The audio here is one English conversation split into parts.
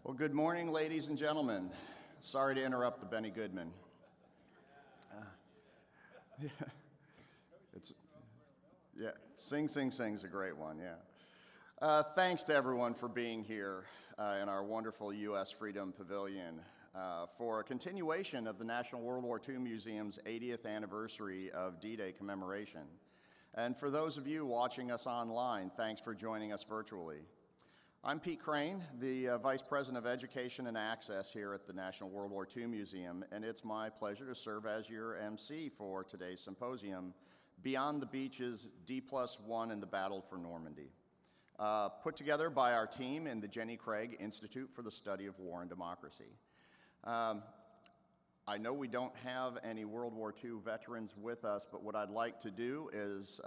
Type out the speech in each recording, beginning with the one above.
Well, good morning, ladies and gentlemen. Sorry to interrupt the Benny Goodman. Sing, Sing, Sing's a great one, yeah. Thanks to everyone for being here in our wonderful U.S. Freedom Pavilion for a continuation of the National WWII Museum's 80th anniversary of D-Day commemoration. And for those of you watching us online, thanks for joining us virtually. I'm Pete Crane, the Vice President of Education and Access here at the National WWII Museum, and it's my pleasure to serve as your MC for today's symposium, Beyond the Beaches, D+1 and the Battle for Normandy, put together by our team in the Jenny Craig Institute for the Study of War and Democracy. I know we don't have any World War II veterans with us, but what I'd like to do is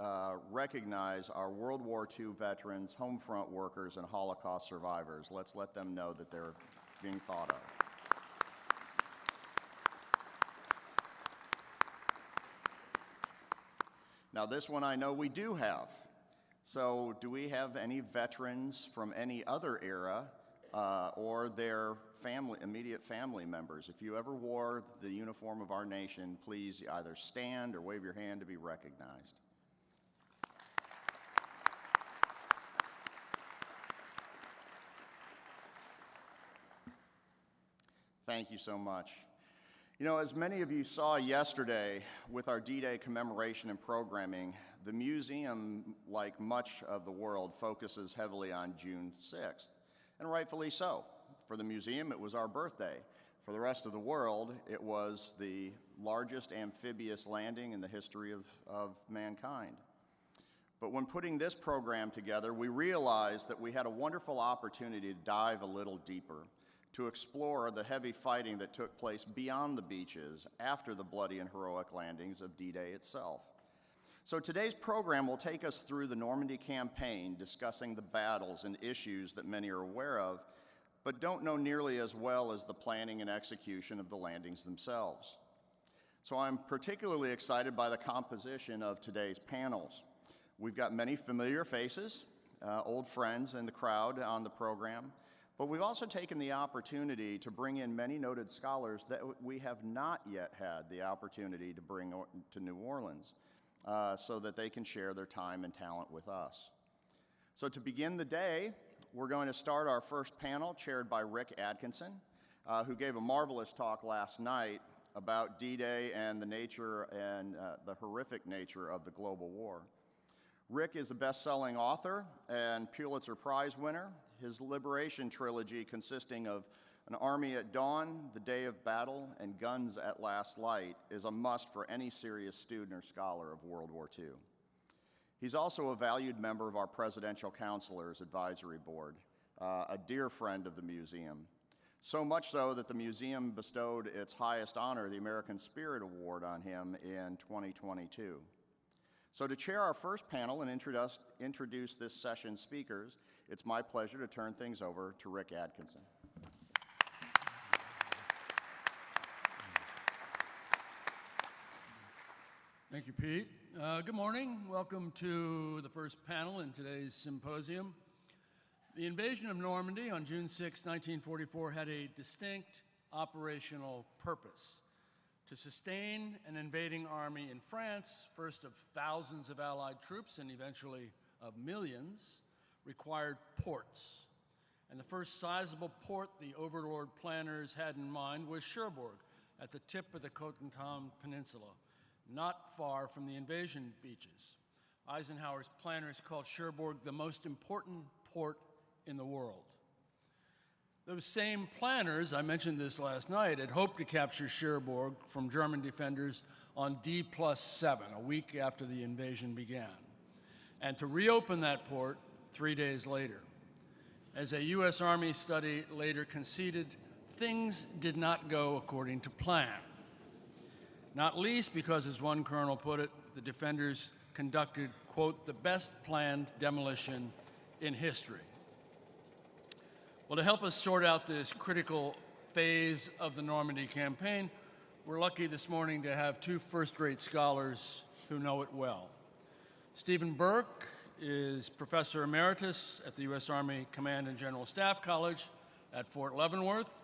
recognize our World War II veterans, home front workers, and Holocaust survivors. Let's let them know that they're being thought of. Now, this one I know we do have. So, do we have any veterans from any other era or their immediate family members? If you ever wore the uniform of our nation, please either stand or wave your hand to be recognized. Thank you so much. You know, as many of you saw yesterday with our D-Day commemoration and programming, the museum, like much of the world, focuses heavily on June 6th, and rightfully so. For the museum, it was our birthday. For the rest of the world, it was the largest amphibious landing in the history of mankind. But when putting this program together, we realized that we had a wonderful opportunity to dive a little deeper, to explore the heavy fighting that took place beyond the beaches after the bloody and heroic landings of D-Day itself. So today's program will take us through the Normandy campaign, discussing the battles and issues that many are aware of, but don't know nearly as well as the planning and execution of the landings themselves. So I'm particularly excited by the composition of today's panels. We've got many familiar faces, old friends in the crowd on the program, but we've also taken the opportunity to bring in many noted scholars that we have not yet had the opportunity to bring to New Orleans so that they can share their time and talent with us. So to begin the day, we're going to start our first panel chaired by Rick Atkinson, who gave a marvelous talk last night about D-Day and the nature and the horrific nature of the global war. Rick is a best-selling author and Pulitzer Prize winner. His Liberation trilogy, consisting of An Army at Dawn, The Day of Battle, and Guns at Last Light, is a must for any serious student or scholar of World War II. He's also a valued member of our Presidential Counselors Advisory Board, a dear friend of the museum. So much so that the museum bestowed its highest honor, the American Spirit Award, on him in 2022. So to chair our first panel and introduce this session's speakers, it's my pleasure to turn things over to Rick Atkinson. Thank you, Pete. Good morning. Welcome to the first panel in today's symposium. The invasion of Normandy on June 6, 1944 had a distinct operational purpose: to sustain an invading army in France, first of thousands of Allied troops and eventually of millions, required ports. And the first sizable port the Overlord planners had in mind was Cherbourg, at the tip of the Cotentin Peninsula, not far from the invasion beaches. Eisenhower's planners called Cherbourg the most important port in the world. Those same planners, I mentioned this last night, had hoped to capture Cherbourg from German defenders on D+7, a week after the invasion began, and to reopen that port 3 days later. As a U.S. Army study later conceded, things did not go according to plan. Not least because, as one colonel put it, the defenders conducted, quote, the best planned demolition in history. Well, to help us sort out this critical phase of the Normandy campaign, we're lucky this morning to have two first-rate scholars who know it well. Stephen Burke is Professor Emeritus at the U.S. Army Command and General Staff College at Fort Leavenworth.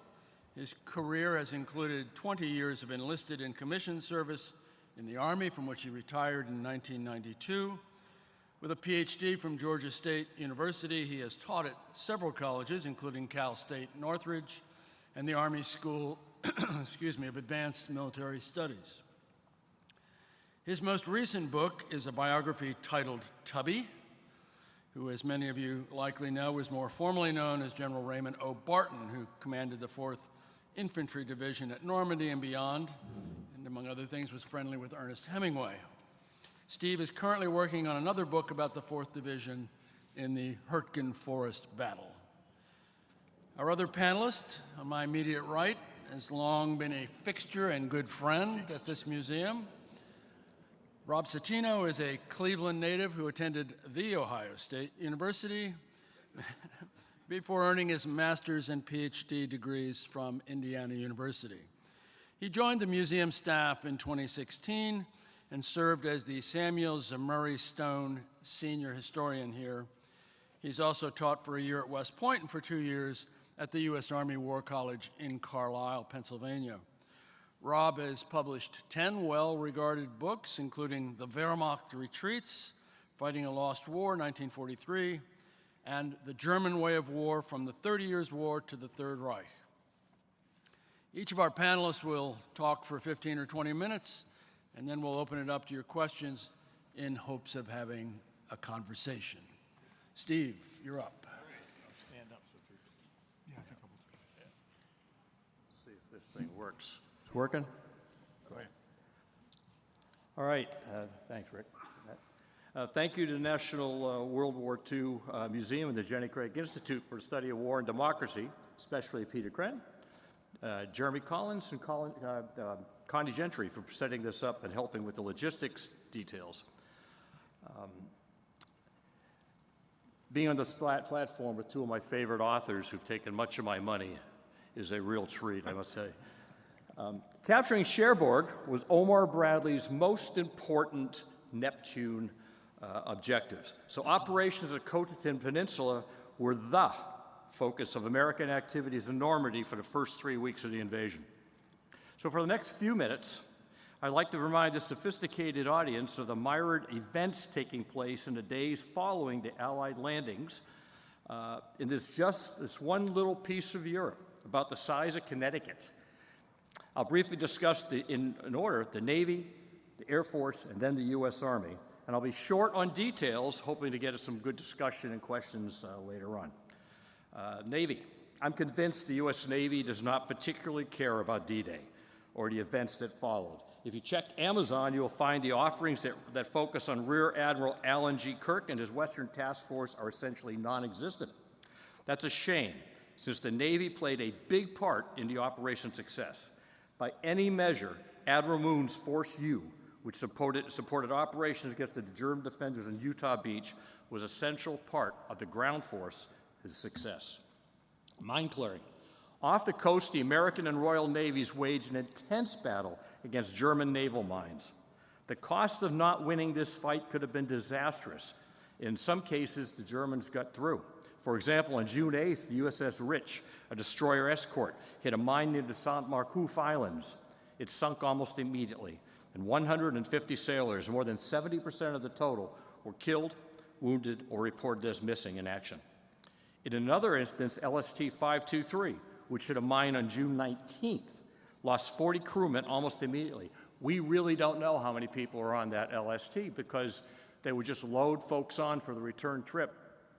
His career has included 20 years of enlisted and commissioned service in the Army, from which he retired in 1992. With a PhD from Georgia State University, he has taught at several colleges, including Cal State Northridge and the Army School of Advanced Military Studies. His most recent book is a biography titled Tubby, who, as many of you likely know, was more formally known as General Raymond O. Barton, who commanded the 4th Infantry Division at Normandy and beyond, and among other things was friendly with Ernest Hemingway. Steve is currently working on another book about the 4th Division in the Hurtgen Forest Battle. Our other panelist, on my immediate right, has long been a fixture and good friend at this museum. Rob Citino is a Cleveland native who attended The Ohio State University before earning his master's and PhD degrees from Indiana University. He joined the museum staff in 2016 and served as the Samuel Zemurray Stone Senior Historian here. He's also taught for a year at West Point and for 2 years at the U.S. Army War College in Carlisle, Pennsylvania. Rob has published 10 well-regarded books, including The Wehrmacht Retreats, Fighting a Lost War, 1943, and The German Way of War, From the 30 Years' War to the Third Reich. Each of our panelists will talk for 15 or 20 minutes, and then we'll open it up to your questions in hopes of having a conversation. Steve, you're up. Stand up so people. Yeah, I think I will too. Let's see if this thing works. It's working? Go ahead. All right. Thanks, Rick. Thank you to the National World War II Museum and the Jenny Craig Institute for the Study of War and Democracy, especially Peter Kren, Jeremy Collins, and Connie Gentry for setting this up and helping with the logistics details. Being on this platform with two of my favorite authors who've taken much of my money is a real treat, I must say. Capturing Cherbourg was Omar Bradley's most important Neptune objectives. So operations at Cotentin Peninsula were the focus of American activities in Normandy for the first 3 weeks of the invasion. So for the next few minutes, I'd like to remind the sophisticated audience of the myriad events taking place in the days following the Allied landings in this one little piece of Europe, about the size of Connecticut. I'll briefly discuss in order the Navy, the Air Force, and then the U.S. Army. And I'll be short on details, hoping to get us some good discussion and questions later on. Navy. I'm convinced the U.S. Navy does not particularly care about D-Day or the events that followed. If you check Amazon, you'll find the offerings that focus on Rear Admiral Alan G. Kirk and his Western Task Force are essentially non-existent. That's a shame, since the Navy played a big part in the operation's success. By any measure, Admiral Moon's Force U, which supported operations against the German defenders in Utah Beach, was an essential part of the ground force's success. Mine clearing. Off the coast, the American and Royal Navies waged an intense battle against German naval mines. The cost of not winning this fight could have been disastrous. In some cases, the Germans got through. For example, on June 8th, the USS Rich, a destroyer escort, hit a mine near the St. Marcouf Islands. It sunk almost immediately, and 150 sailors, more than 70% of the total, were killed, wounded, or reported as missing in action. In another instance, LST-523, which hit a mine on June 19th, lost 40 crewmen almost immediately. We really don't know how many people are on that LST because they would just load folks on for the return trip,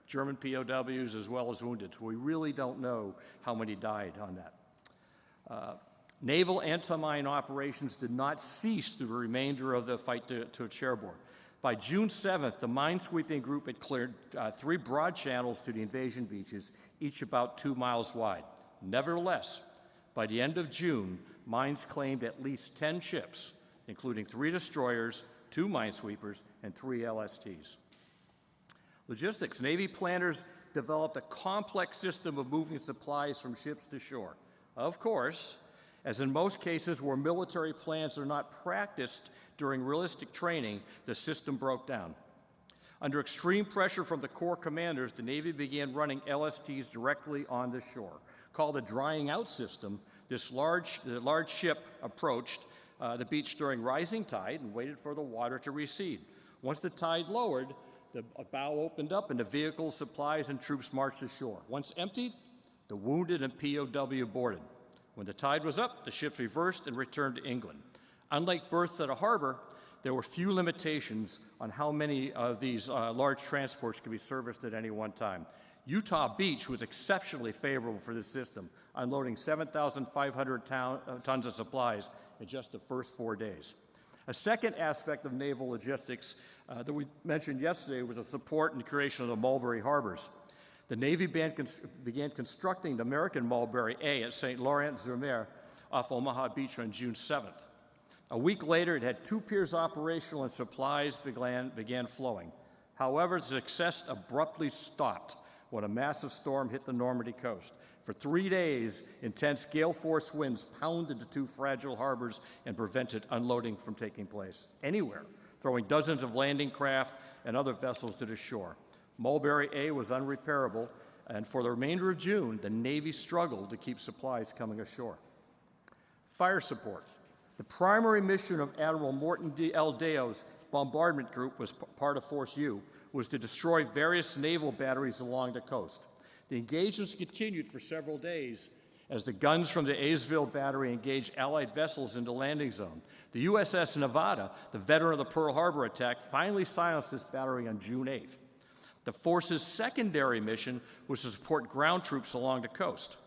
German POWs as well as wounded. We really don't know how many died on that. Naval anti-mine operations did not cease through the remainder of the fight to Cherbourg. By June 7th, the minesweeping group had cleared 3 broad channels to the invasion beaches, each about 2 miles wide. Nevertheless, by the end of June, mines claimed at least 10 ships, including 3 destroyers, 2 minesweepers, and 3 LSTs. Logistics. Navy planners developed a complex system of moving supplies from ships to shore. Of course, as in most cases where military plans are not practiced during realistic training, the system broke down. Under extreme pressure from the Corps commanders, the Navy began running LSTs directly on the shore. called the drying out system. The large ship approached the beach during rising tide and waited for the water to recede. Once the tide lowered, the bow opened up and the vehicles, supplies, and troops marched ashore. Once emptied, the wounded and POW boarded. When the tide was up, the ships reversed and returned to England. Unlike berths at a harbor, there were few limitations on how many of these large transports could be serviced at any one time. Utah Beach was exceptionally favorable for this system, unloading 7,500 tons of supplies in just the first 4 days. A second aspect of naval logistics that we mentioned yesterday was the support and creation of the Mulberry harbors. The Navy began constructing the American Mulberry A at St. Laurent-sur-Mer off Omaha Beach on June 7th. A week later, it had 2 piers operational and supplies began flowing. However, the success abruptly stopped when a massive storm hit the Normandy coast. For 3 days, intense gale-force winds pounded the 2 fragile harbors and prevented unloading from taking place anywhere, throwing dozens of landing craft and other vessels to the shore. Mulberry A was unrepairable, and for the remainder of June, the Navy struggled to keep supplies coming ashore. Fire support. The primary mission of Admiral Morton L. Deo's bombardment group, was part of Force U, was to destroy various naval batteries along the coast. The engagements continued for several days as the guns from the Aysville battery engaged Allied vessels in the landing zone. The USS Nevada, the veteran of the Pearl Harbor attack, finally silenced this battery on June 8th. The force's secondary mission was to support ground troops along the coast.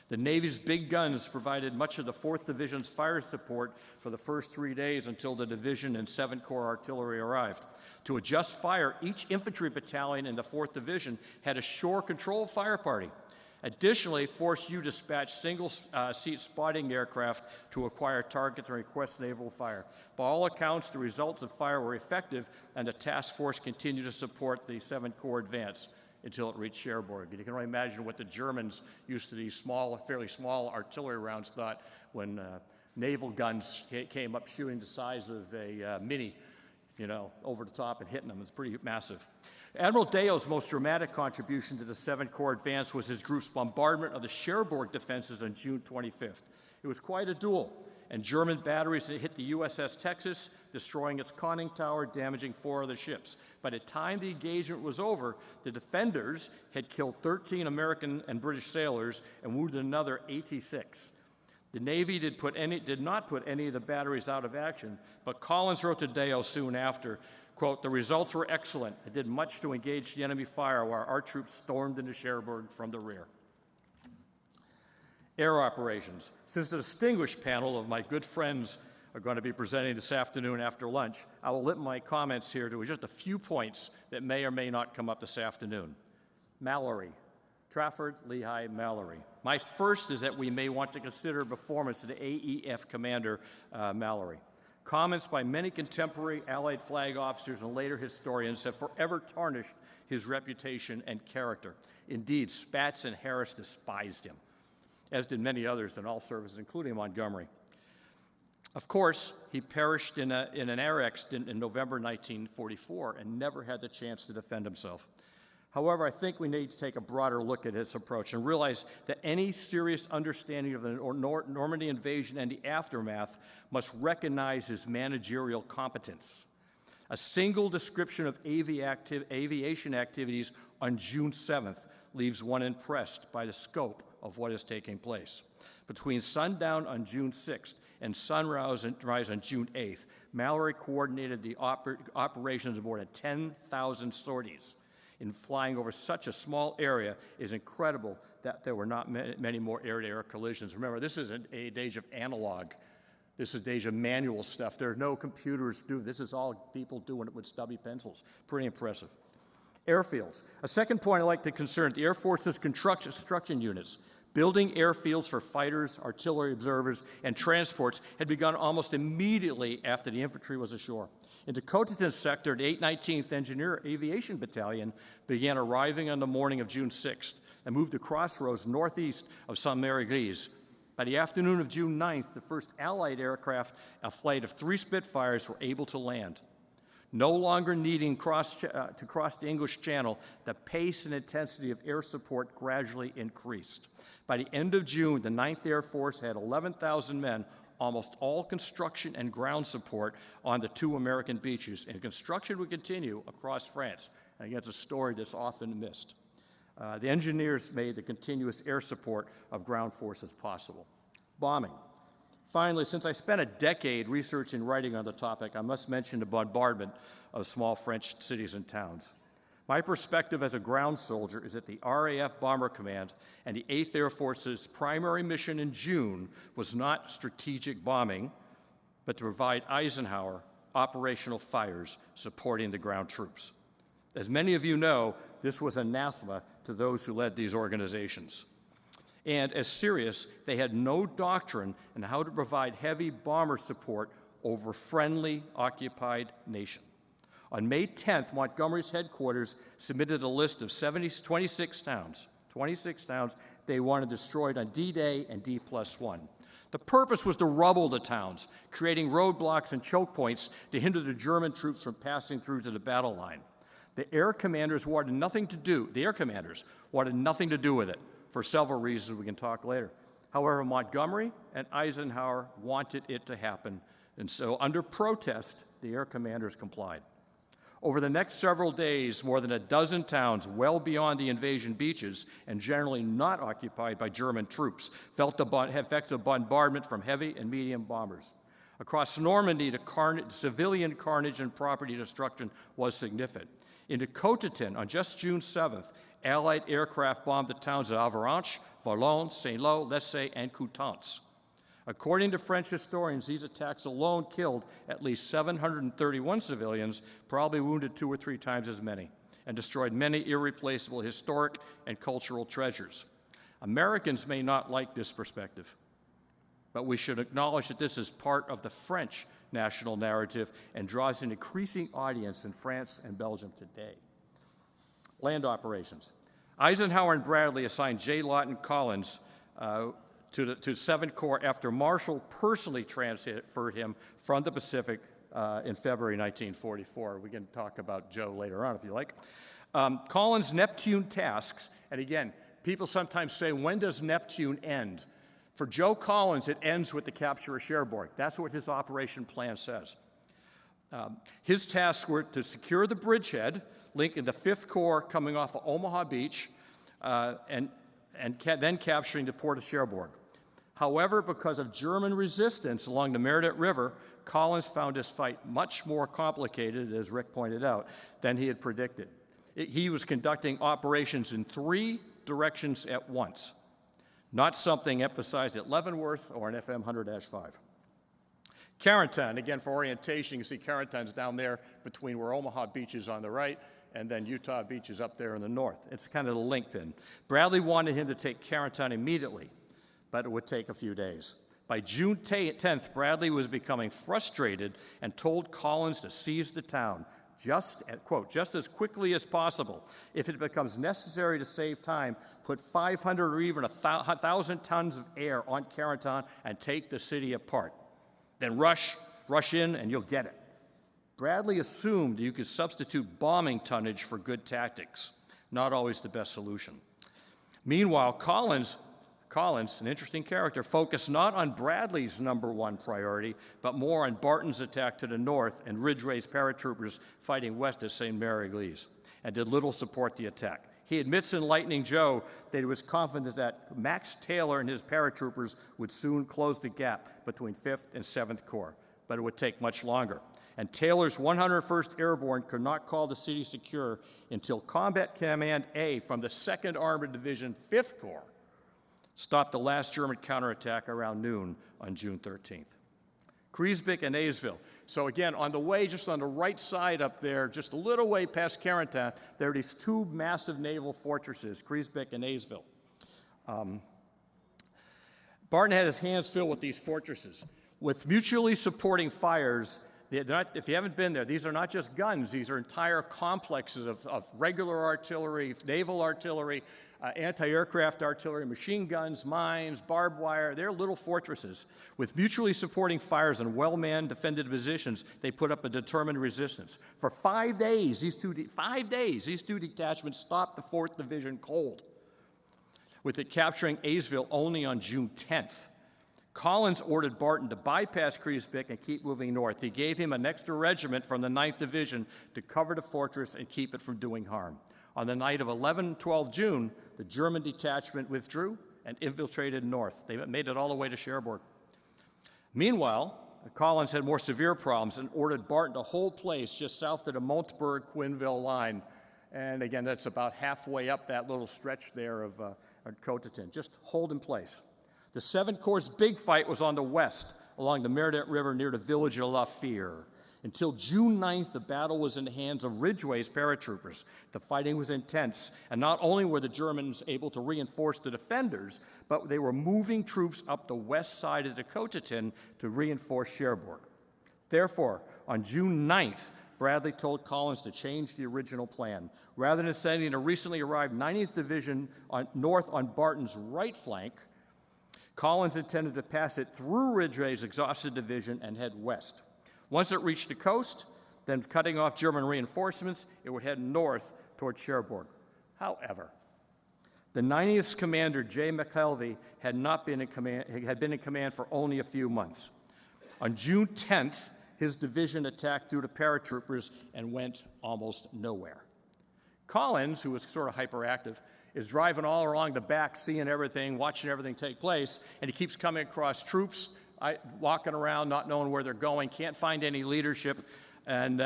The Navy's big guns provided much of the 4th Division's fire support for the first 3 days until the division and 7th Corps artillery arrived. To adjust fire, each infantry battalion in the 4th Division had a shore control fire party. Additionally, Force U dispatched single-seat spotting aircraft to acquire targets and request naval fire. By all accounts, the results of fire were effective, and the task force continued to support the 7th Corps advance until it reached Cherbourg. You can only imagine what the Germans, used to these fairly small artillery rounds, thought when naval guns came up shooting the size of a mini, over the top and hitting them. It's pretty massive. Admiral Deo's most dramatic contribution to the 7th Corps advance was his group's bombardment of the Cherbourg defenses on June 25th. It was quite a duel, and German batteries hit the USS Texas, destroying its conning tower, damaging 4 other ships. By the time the engagement was over, the defenders had killed 13 American and British sailors and wounded another 86. The Navy did not put any of the batteries out of action, but Collins wrote to Deo soon after, quote, "The results were excellent. It did much to engage the enemy fire while our troops stormed into Cherbourg from the rear." Air operations. Since the distinguished panel of my good friends are going to be presenting this afternoon after lunch, I will limit my comments here to just a few points that may or may not come up this afternoon. Mallory. Trafford, Lehigh, Mallory. My first is that we may want to consider performance of the AEF commander, Mallory. Comments by many contemporary Allied flag officers and later historians have forever tarnished his reputation and character. Indeed, Spatz and Harris despised him, as did many others in all services, including Montgomery. Of course, he perished in an air accident in November 1944 and never had the chance to defend himself. However, I think we need to take a broader look at his approach and realize that any serious understanding of the Normandy invasion and the aftermath must recognize his managerial competence. A single description of aviation activities on June 7th leaves one impressed by the scope of what is taking place. Between sundown on June 6th and sunrise on June 8th, Mallory coordinated the operations of more than 10,000 sorties. In flying over such a small area, it is incredible that there were not many more air-to-air collisions. Remember, this is an age of analog. This is the age of manual stuff. There are no computers to do this. Is all people doing it with stubby pencils. Pretty impressive. Airfields. A second point I'd like to concern, the Air Force's construction units. Building airfields for fighters, artillery observers, and transports had begun almost immediately after the infantry was ashore. In the Cotentin sector, the 819th Engineer Aviation Battalion began arriving on the morning of June 6th and moved to crossroads northeast of Saint-Mary-Église. By the afternoon of June 9th, the first Allied aircraft, a flight of 3 Spitfires, were able to land. No longer needing to cross the English Channel, the pace and intensity of air support gradually increased. By the end of June, the 9th Air Force had 11,000 men, almost all construction and ground support on the 2 American beaches, and construction would continue across France. And again, it's a story that's often missed. The engineers made the continuous air support of ground forces possible. Bombing. Finally, since I spent a decade researching and writing on the topic, I must mention the bombardment of small French cities and towns. My perspective as a ground soldier is that the RAF Bomber Command and the 8th Air Force's primary mission in June was not strategic bombing, but to provide Eisenhower operational fires supporting the ground troops. As many of you know, this was anathema to those who led these organizations. And as serious, they had no doctrine on how to provide heavy bomber support over friendly occupied nation. On May 10th, Montgomery's headquarters submitted a list of 26 towns they wanted destroyed on D-Day and D+1. The purpose was to rubble the towns, creating roadblocks and choke points to hinder the German troops from passing through to the battle line. The air commanders wanted nothing to do with it, for several reasons we can talk later. However, Montgomery and Eisenhower wanted it to happen, and so under protest, the air commanders complied. Over the next several days, more than a dozen towns well beyond the invasion beaches and generally not occupied by German troops felt the effects of bombardment from heavy and medium bombers. Across Normandy, the civilian carnage and property destruction was significant. Into Cotentin, on just June 7th, Allied aircraft bombed the towns of Avranches, Valognes, Saint-Lô, Lessay, and Coutances. According to French historians, these attacks alone killed at least 731 civilians, probably wounded 2 or 3 times as many, and destroyed many irreplaceable historic and cultural treasures. Americans may not like this perspective, but we should acknowledge that this is part of the French national narrative and draws an increasing audience in France and Belgium today. Land operations. Eisenhower and Bradley assigned J. Lawton Collins to 7th Corps after Marshall personally transferred him from the Pacific in February 1944. We can talk about Joe later on if you like. Collins' Neptune tasks, and again, people sometimes say, when does Neptune end? For Joe Collins, it ends with the capture of Cherbourg. That's what his operation plan says. His tasks were to secure the bridgehead, linking the 5th Corps coming off of Omaha Beach, and then capturing the port of Cherbourg. However, because of German resistance along the Meredith River, Collins found this fight much more complicated, as Rick pointed out, than he had predicted. He was conducting operations in 3 directions at once, not something emphasized at Leavenworth or an FM 100-5. Carentan, again, for orientation, you see Carentan's down there between where Omaha Beach is on the right and then Utah Beach is up there in the north. It's kind of the link pin. Bradley wanted him to take Carentan immediately, but it would take a few days. By June 10th, Bradley was becoming frustrated and told Collins to seize the town, just as quickly as possible. If it becomes necessary to save time, put 500 or even 1,000 tons of air on Carentan and take the city apart. Then rush in, and you'll get it. Bradley assumed you could substitute bombing tonnage for good tactics. Not always the best solution. Meanwhile, Collins, an interesting character, focused not on Bradley's #1 priority, but more on Barton's attack to the north and Ridgway's paratroopers fighting west of St. Mary-Église, and did little support the attack. He admits in Lightning Joe that he was confident that Max Taylor and his paratroopers would soon close the gap between 5th and 7th Corps, but it would take much longer. And Taylor's 101st Airborne could not call the city secure until Combat Command A from the 2nd Armored Division, 5th Corps, stopped the last German counterattack around noon on June 13th. Kriesbeck and Aysville. So again, on the way, just on the right side up there, just a little way past Carentan, there are these 2 massive naval fortresses, Kriesbeck and Aysville. Barton had his hands filled with these fortresses. With mutually supporting fires, if you haven't been there, these are not just guns. These are entire complexes of regular artillery, naval artillery, anti-aircraft artillery, machine guns, mines, barbed wire. They're little fortresses. With mutually supporting fires and well-manned defended positions, they put up a determined resistance. For 5 days, these two detachments stopped the 4th Division cold. with it capturing Aysville only on June 10th. Collins ordered Barton to bypass Kriesbeck and keep moving north. He gave him an extra regiment from the 9th Division to cover the fortress and keep it from doing harm. On the night of 11-12 June, the German detachment withdrew and infiltrated north. They made it all the way to Cherbourg. Meanwhile, Collins had more severe problems and ordered Barton to hold place just south of the Montburg-Quinville line. And again, that's about halfway up that little stretch there of Cotentin. Just hold in place. The 7th Corps' big fight was on the west, along the Meredith River near the village of La Fere. Until June 9th, the battle was in the hands of Ridgway's paratroopers. The fighting was intense, and not only were the Germans able to reinforce the defenders, but they were moving troops up the west side of the Cotentin to reinforce Cherbourg. Therefore, on June 9th, Bradley told Collins to change the original plan. Rather than sending a recently arrived 90th Division north on Barton's right flank, Collins intended to pass it through Ridgway's exhausted division and head west. Once it reached the coast, then cutting off German reinforcements, it would head north toward Cherbourg. However, the 90th's commander, J. McKelvey, had been in command for only a few months. On June 10th, his division attacked through the paratroopers and went almost nowhere. Collins, who was sort of hyperactive, is driving all along the back, seeing everything, watching everything take place, and he keeps coming across troops, walking around, not knowing where they're going, can't find any leadership, and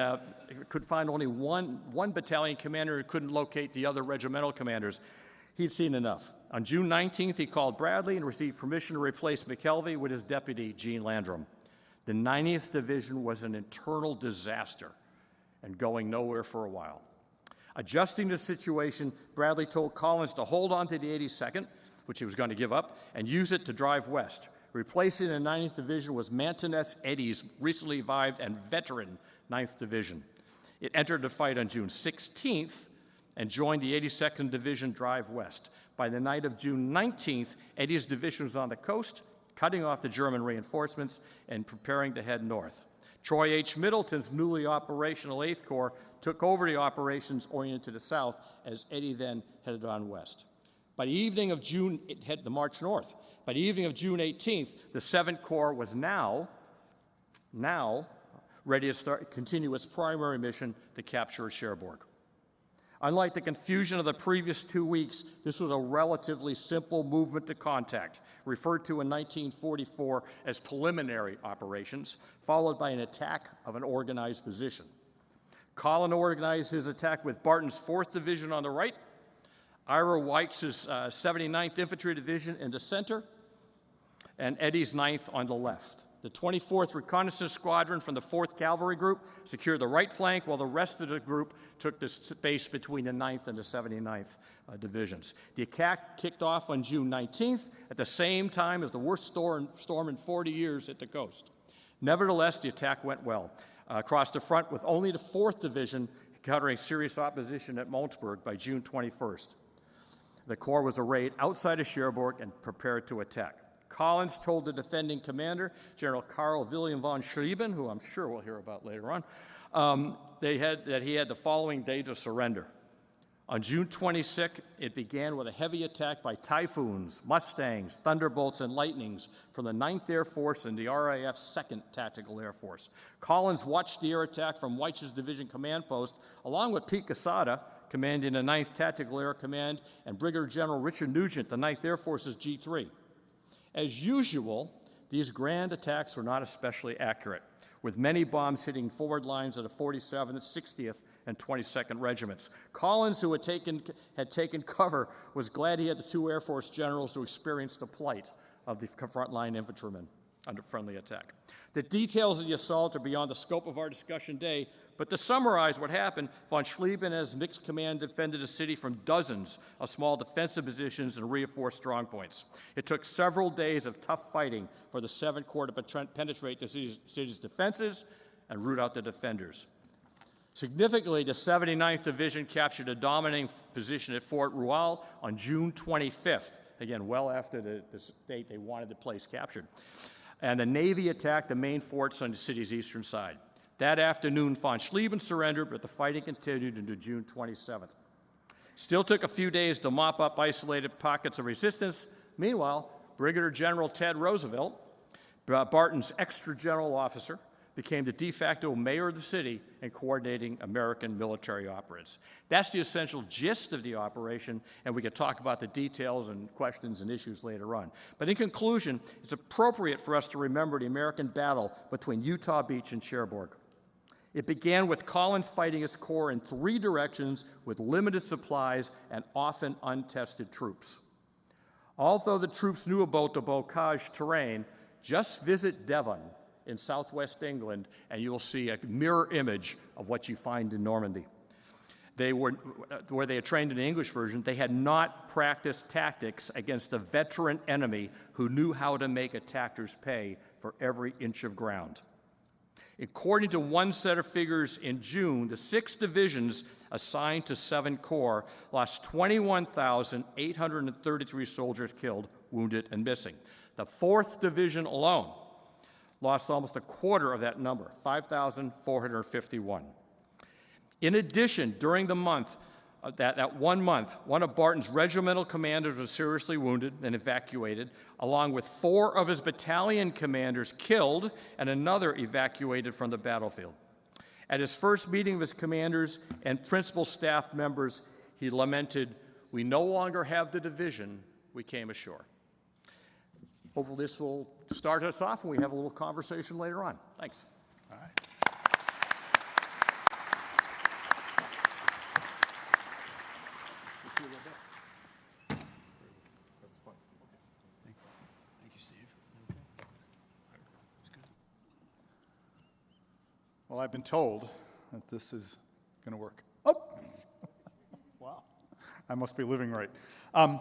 could find only one battalion commander who couldn't locate the other regimental commanders. He'd seen enough. On June 19th, he called Bradley and received permission to replace McKelvey with his deputy, Gene Landrum. The 90th Division was an internal disaster and going nowhere for a while. Adjusting the situation, Bradley told Collins to hold on to the 82nd, which he was going to give up, and use it to drive west. Replacing the 90th Division was Manton-S. Eddy's recently revived and veteran 9th Division. It entered the fight on June 16th and joined the 82nd Division drive west. By the night of June 19th, Eddy's division was on the coast, cutting off the German reinforcements and preparing to head north. Troy H. Middleton's newly operational 8th Corps took over the operations oriented to the south as Eddy then headed on west. By the evening of June, it had to march north. By the evening of June 18th, the 7th Corps was now ready to continue its primary mission to capture Cherbourg. Unlike the confusion of the previous 2 weeks, this was a relatively simple movement to contact, referred to in 1944 as preliminary operations, followed by an attack of an organized position. Collin organized his attack with Barton's 4th Division on the right, Ira White's 79th Infantry Division in the center, and Eddy's 9th on the left. The 24th Reconnaissance Squadron from the 4th Cavalry Group secured the right flank, while the rest of the group took the space between the 9th and the 79th divisions. The attack kicked off on June 19th, at the same time as the worst storm in 40 years hit the coast. Nevertheless, the attack went well. Across the front, with only the 4th Division encountering serious opposition at Montburg by June 21st. The Corps was arrayed outside of Cherbourg and prepared to attack. Collins told the defending commander, General Karl William von Schlieben, who I'm sure we'll hear about later on, that he had the following day to surrender. On June 26th, it began with a heavy attack by Typhoons, Mustangs, Thunderbolts, and Lightnings from the 9th Air Force and the RAF's 2nd Tactical Air Force. Collins watched the air attack from White's division command post, along with Pete Quesada, commanding the 9th Tactical Air Command, and Brigadier General Richard Nugent, the 9th Air Force's G3. As usual, these grand attacks were not especially accurate, with many bombs hitting forward lines of the 47th, 60th, and 22nd Regiments. Collins, who had taken cover, was glad he had the 2 Air Force generals to experience the plight of the frontline infantrymen under friendly attack. The details of the assault are beyond the scope of our discussion today, but to summarize what happened, von Schlieben and his mixed command defended the city from dozens of small defensive positions and reinforced strongpoints. It took several days of tough fighting for the 7th Corps to penetrate the city's defenses and root out the defenders. Significantly, the 79th Division captured a dominating position at Fort Roual on June 25th, again, well after the date they wanted the place captured. And the Navy attacked the main forts on the city's eastern side. That afternoon, von Schlieben surrendered, but the fighting continued into June 27th. Still took a few days to mop up isolated pockets of resistance. Meanwhile, Brigadier General Ted Roosevelt, Barton's extra general officer, became the de facto mayor of the city and coordinating American military operations. That's the essential gist of the operation, and we could talk about the details and questions and issues later on. But in conclusion, it's appropriate for us to remember the American battle between Utah Beach and Cherbourg. It began with Collins fighting his corps in 3 directions with limited supplies and often untested troops. Although the troops knew about the bocage terrain, just visit Devon in southwest England, and you'll see a mirror image of what you find in Normandy. Where they had trained in the English version, they had not practiced tactics against a veteran enemy who knew how to make attackers pay for every inch of ground. According to one set of figures in June, the 6 divisions assigned to 7 corps lost 21,833 soldiers killed, wounded, and missing. The 4th Division alone lost almost a quarter of that number, 5,451. In addition, during the month, that 1 month, one of Barton's regimental commanders was seriously wounded and evacuated, along with 4 of his battalion commanders killed and another evacuated from the battlefield. At his first meeting of his commanders and principal staff members, he lamented, "We no longer have the division we came ashore." Hopefully this will start us off and we have a little conversation later on. Thanks. All right. Thank you, Steve. Well, I've been told that this is going to work. Oh! Wow. I must be living right. I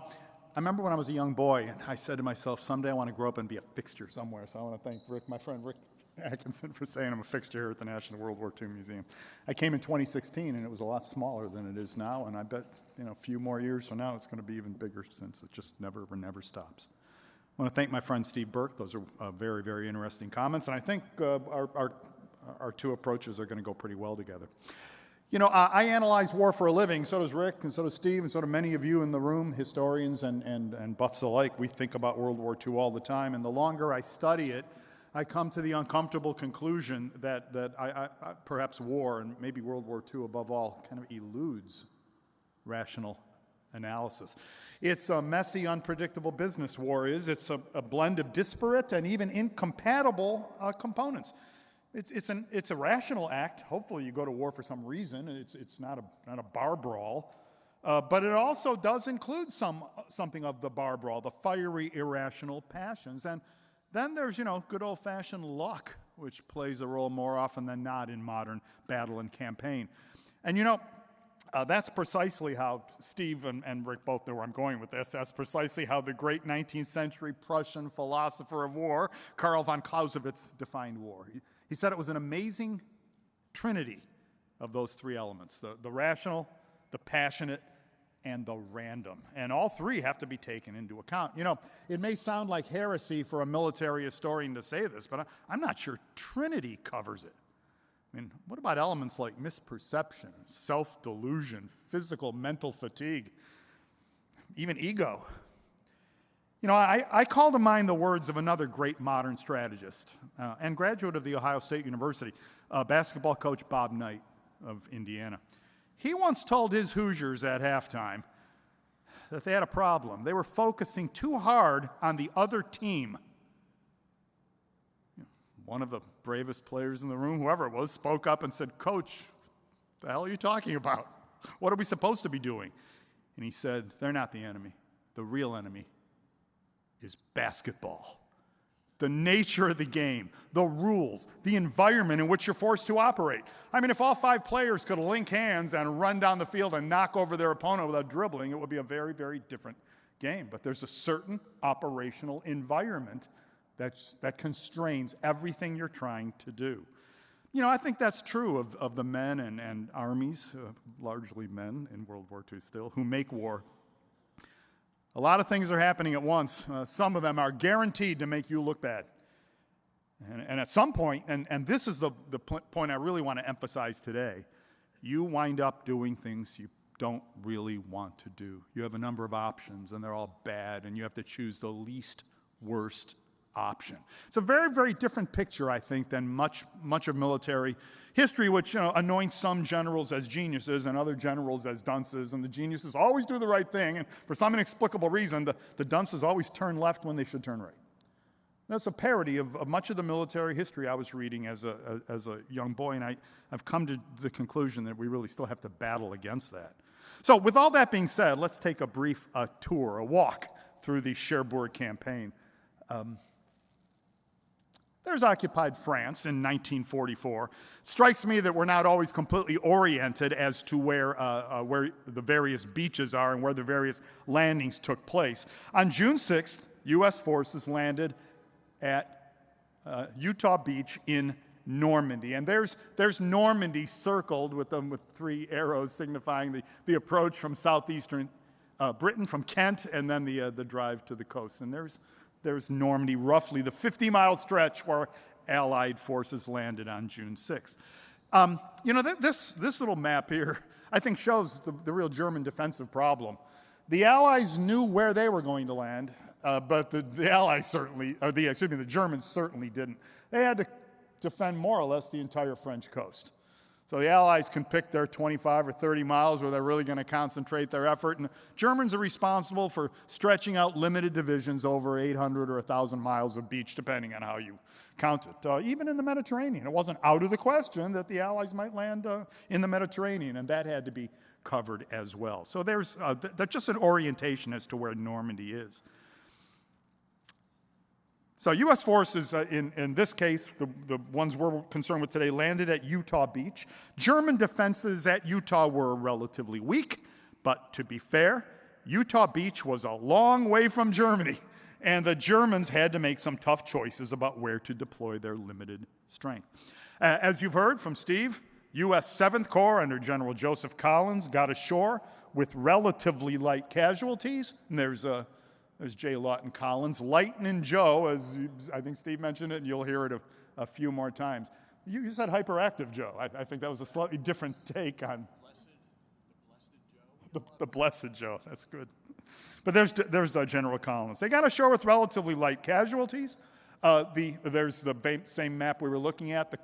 remember when I was a young boy, and I said to myself, someday I want to grow up and be a fixture somewhere. So I want to thank my friend Rick Atkinson for saying I'm a fixture here at the National WWII Museum. I came in 2016, and it was a lot smaller than it is now, and I bet a few more years from now it's going to be even bigger since it just never stops. I want to thank my friend Steve Burke. Those are very, very interesting comments, and I think our 2 approaches are going to go pretty well together. I analyze war for a living. So does Rick, and so does Steve, and so do many of you in the room, historians and buffs alike. We think about World War II all the time, and the longer I study it, I come to the uncomfortable conclusion that I perhaps war, and maybe World War II above all, kind of eludes rational analysis. It's a messy, unpredictable business, war is. It's a blend of disparate and even incompatible components. It's a rational act. Hopefully you go to war for some reason. It's not a bar brawl. But it also does include something of the bar brawl, the fiery, irrational passions. And then there's, good old-fashioned luck, which plays a role more often than not in modern battle and campaign. And that's precisely how Steve and Rick both know where I'm going with this. That's precisely how the great 19th century Prussian philosopher of war, Karl von Clausewitz, defined war. He said it was an amazing trinity of those 3 elements, the rational, the passionate, and the random. And all 3 have to be taken into account. It may sound like heresy for a military historian to say this, but I'm not sure Trinity covers it. I mean, what about elements like misperception, self-delusion, physical, mental fatigue, even ego? I call to mind the words of another great modern strategist and graduate of the Ohio State University, basketball coach Bob Knight of Indiana. He once told his Hoosiers at halftime that they had a problem. They were focusing too hard on the other team. One of the bravest players in the room, whoever it was, spoke up and said, "Coach, what the hell are you talking about? What are we supposed to be doing?" And he said, "They're not the enemy. The real enemy is basketball. The nature of the game, the rules, the environment in which you're forced to operate." I mean, if all 5 players could link hands and run down the field and knock over their opponent without dribbling, it would be a very, very different game. But there's a certain operational environment that constrains everything you're trying to do. I think that's true of the men and armies, largely men in World War II still, who make war. A lot of things are happening at once. Some of them are guaranteed to make you look bad. And at some point, and this is the point I really want to emphasize today, you wind up doing things you don't really want to do. You have a number of options, and they're all bad, and you have to choose the least worst option. It's a very, very different picture, I think, than much of military history, which anoints some generals as geniuses and other generals as dunces, and the geniuses always do the right thing, and for some inexplicable reason, the dunces always turn left when they should turn right. That's a parody of much of the military history I was reading as a young boy, and I've come to the conclusion that we really still have to battle against that. So with all that being said, let's take a brief tour, a walk through the Cherbourg campaign. There's occupied France in 1944. Strikes me that we're not always completely oriented as to where the various beaches are and where the various landings took place. On June 6th, U.S. forces landed at Utah Beach in Normandy. And there's Normandy circled with 3 arrows signifying the approach from southeastern Britain, from Kent, and then the drive to the coast. And there's Normandy, roughly the 50-mile stretch where Allied forces landed on June 6th. This little map here, I think, shows the real German defensive problem. The Allies knew where they were going to land, but the Germans certainly didn't. They had to defend more or less the entire French coast. So the Allies can pick their 25 or 30 miles where they're really going to concentrate their effort, and the Germans are responsible for stretching out limited divisions over 800 or 1,000 miles of beach, depending on how you count it. Even in the Mediterranean, it wasn't out of the question that the Allies might land in the Mediterranean, and that had to be covered as well. So there's that's just an orientation as to where Normandy is. So U.S. forces, in this case, the ones we're concerned with today, landed at Utah Beach. German defenses at Utah were relatively weak, but to be fair, Utah Beach was a long way from Germany, and the Germans had to make some tough choices about where to deploy their limited strength. As you've heard from Steve, U.S. 7th Corps under General Joseph Collins got ashore with relatively light casualties, and there's J. Lawton Collins. Lightning Joe, as I think Steve mentioned it, and you'll hear it a few more times. You said hyperactive Joe. I think that was a slightly different take on the Blessed Joe. That's good. But there's General Collins. They got ashore with relatively light casualties. There's the same map we were looking at, the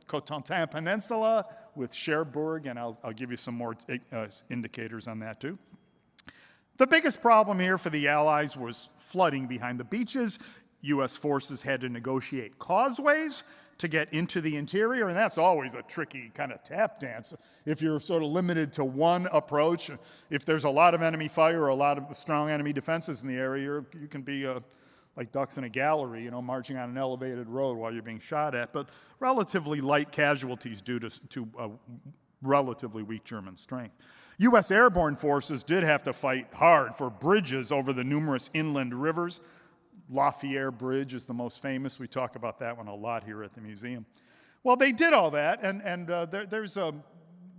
Cotentin Peninsula with Cherbourg, and I'll give you some more indicators on that too. The biggest problem here for the Allies was flooding behind the beaches. U.S. forces had to negotiate causeways to get into the interior, and that's always a tricky kind of tap dance. If you're sort of limited to one approach, if there's a lot of enemy fire or a lot of strong enemy defenses in the area, you can be like ducks in a gallery, marching on an elevated road while you're being shot at, but relatively light casualties due to relatively weak German strength. U.S. airborne forces did have to fight hard for bridges over the numerous inland rivers. Lafayette Bridge is the most famous. We talk about that one a lot here at the museum. Well, they did all that, and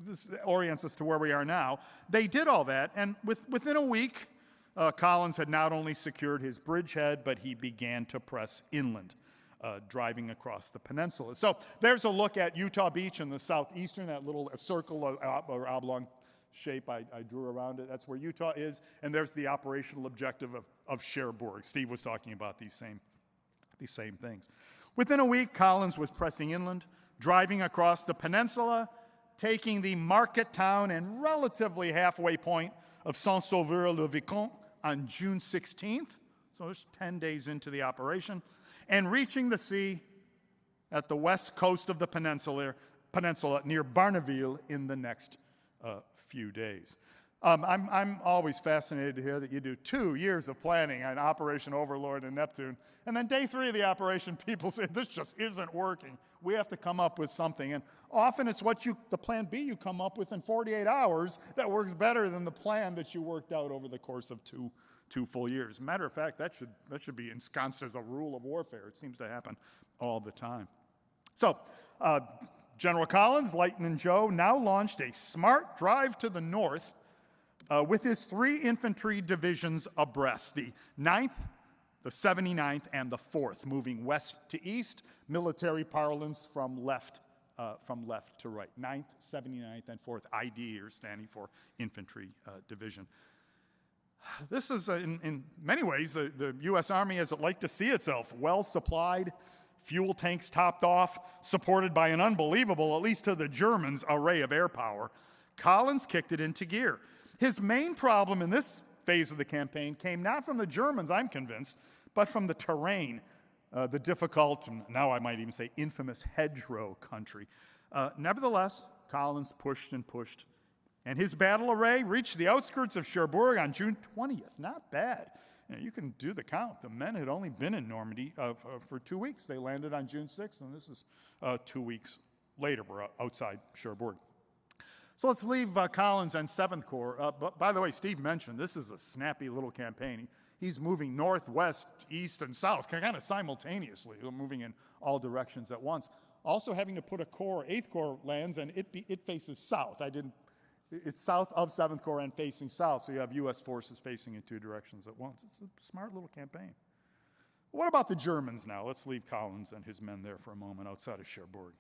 this orients us to where we are now. They did all that, and within a week, Collins had not only secured his bridgehead, but he began to press inland, driving across the peninsula. So there's a look at Utah Beach in the southeastern, that little circle or oblong shape I drew around it. That's where Utah is, and there's the operational objective of Cherbourg. Steve was talking about these same things. Within a week, Collins was pressing inland, driving across the peninsula, taking the market town and relatively halfway point of Saint-Sauveur-le-Vicomte on June 16th, so it's 10 days into the operation, and reaching the sea at the west coast of the peninsula near Barneville in the next few days. I'm always fascinated to hear that you do 2 years of planning on Operation Overlord and Neptune, and then day 3 of the operation, people say, this just isn't working. We have to come up with something. And often it's the plan B you come up with in 48 hours that works better than the plan that you worked out over the course of two full years. Matter of fact, that should be ensconced as a rule of warfare. It seems to happen all the time. So, General Collins, Lightning Joe, now launched a smart drive to the north with his 3 infantry divisions abreast, the 9th, the 79th, and the 4th, moving west to east, military parlance from left from left to right. 9th, 79th, and 4th ID, or standing for Infantry Division. This is, in many ways, the U.S. Army as it liked to see itself, well-supplied, fuel tanks topped off, supported by an unbelievable, at least to the Germans, array of air power. Collins kicked it into gear. His main problem in this phase of the campaign came not from the Germans, I'm convinced, but from the terrain, the difficult, and now I might even say infamous hedgerow country. Nevertheless, Collins pushed and pushed, and his battle array reached the outskirts of Cherbourg on June 20th. Not bad. You can do the count. The men had only been in Normandy for 2 weeks. They landed on June 6th, and this is 2 weeks later. We're outside Cherbourg. So let's leave Collins and 7th Corps. But by the way, Steve mentioned this is a snappy little campaign. He's moving north, west, east, and south, kind of simultaneously, moving in all directions at once. Also having to put a corps, 8th Corps lands, and it faces south. It's south of 7th Corps and facing south, so you have U.S. forces facing in 2 directions at once. It's a smart little campaign. What about the Germans now? Let's leave Collins and his men there for a moment outside of Cherbourg.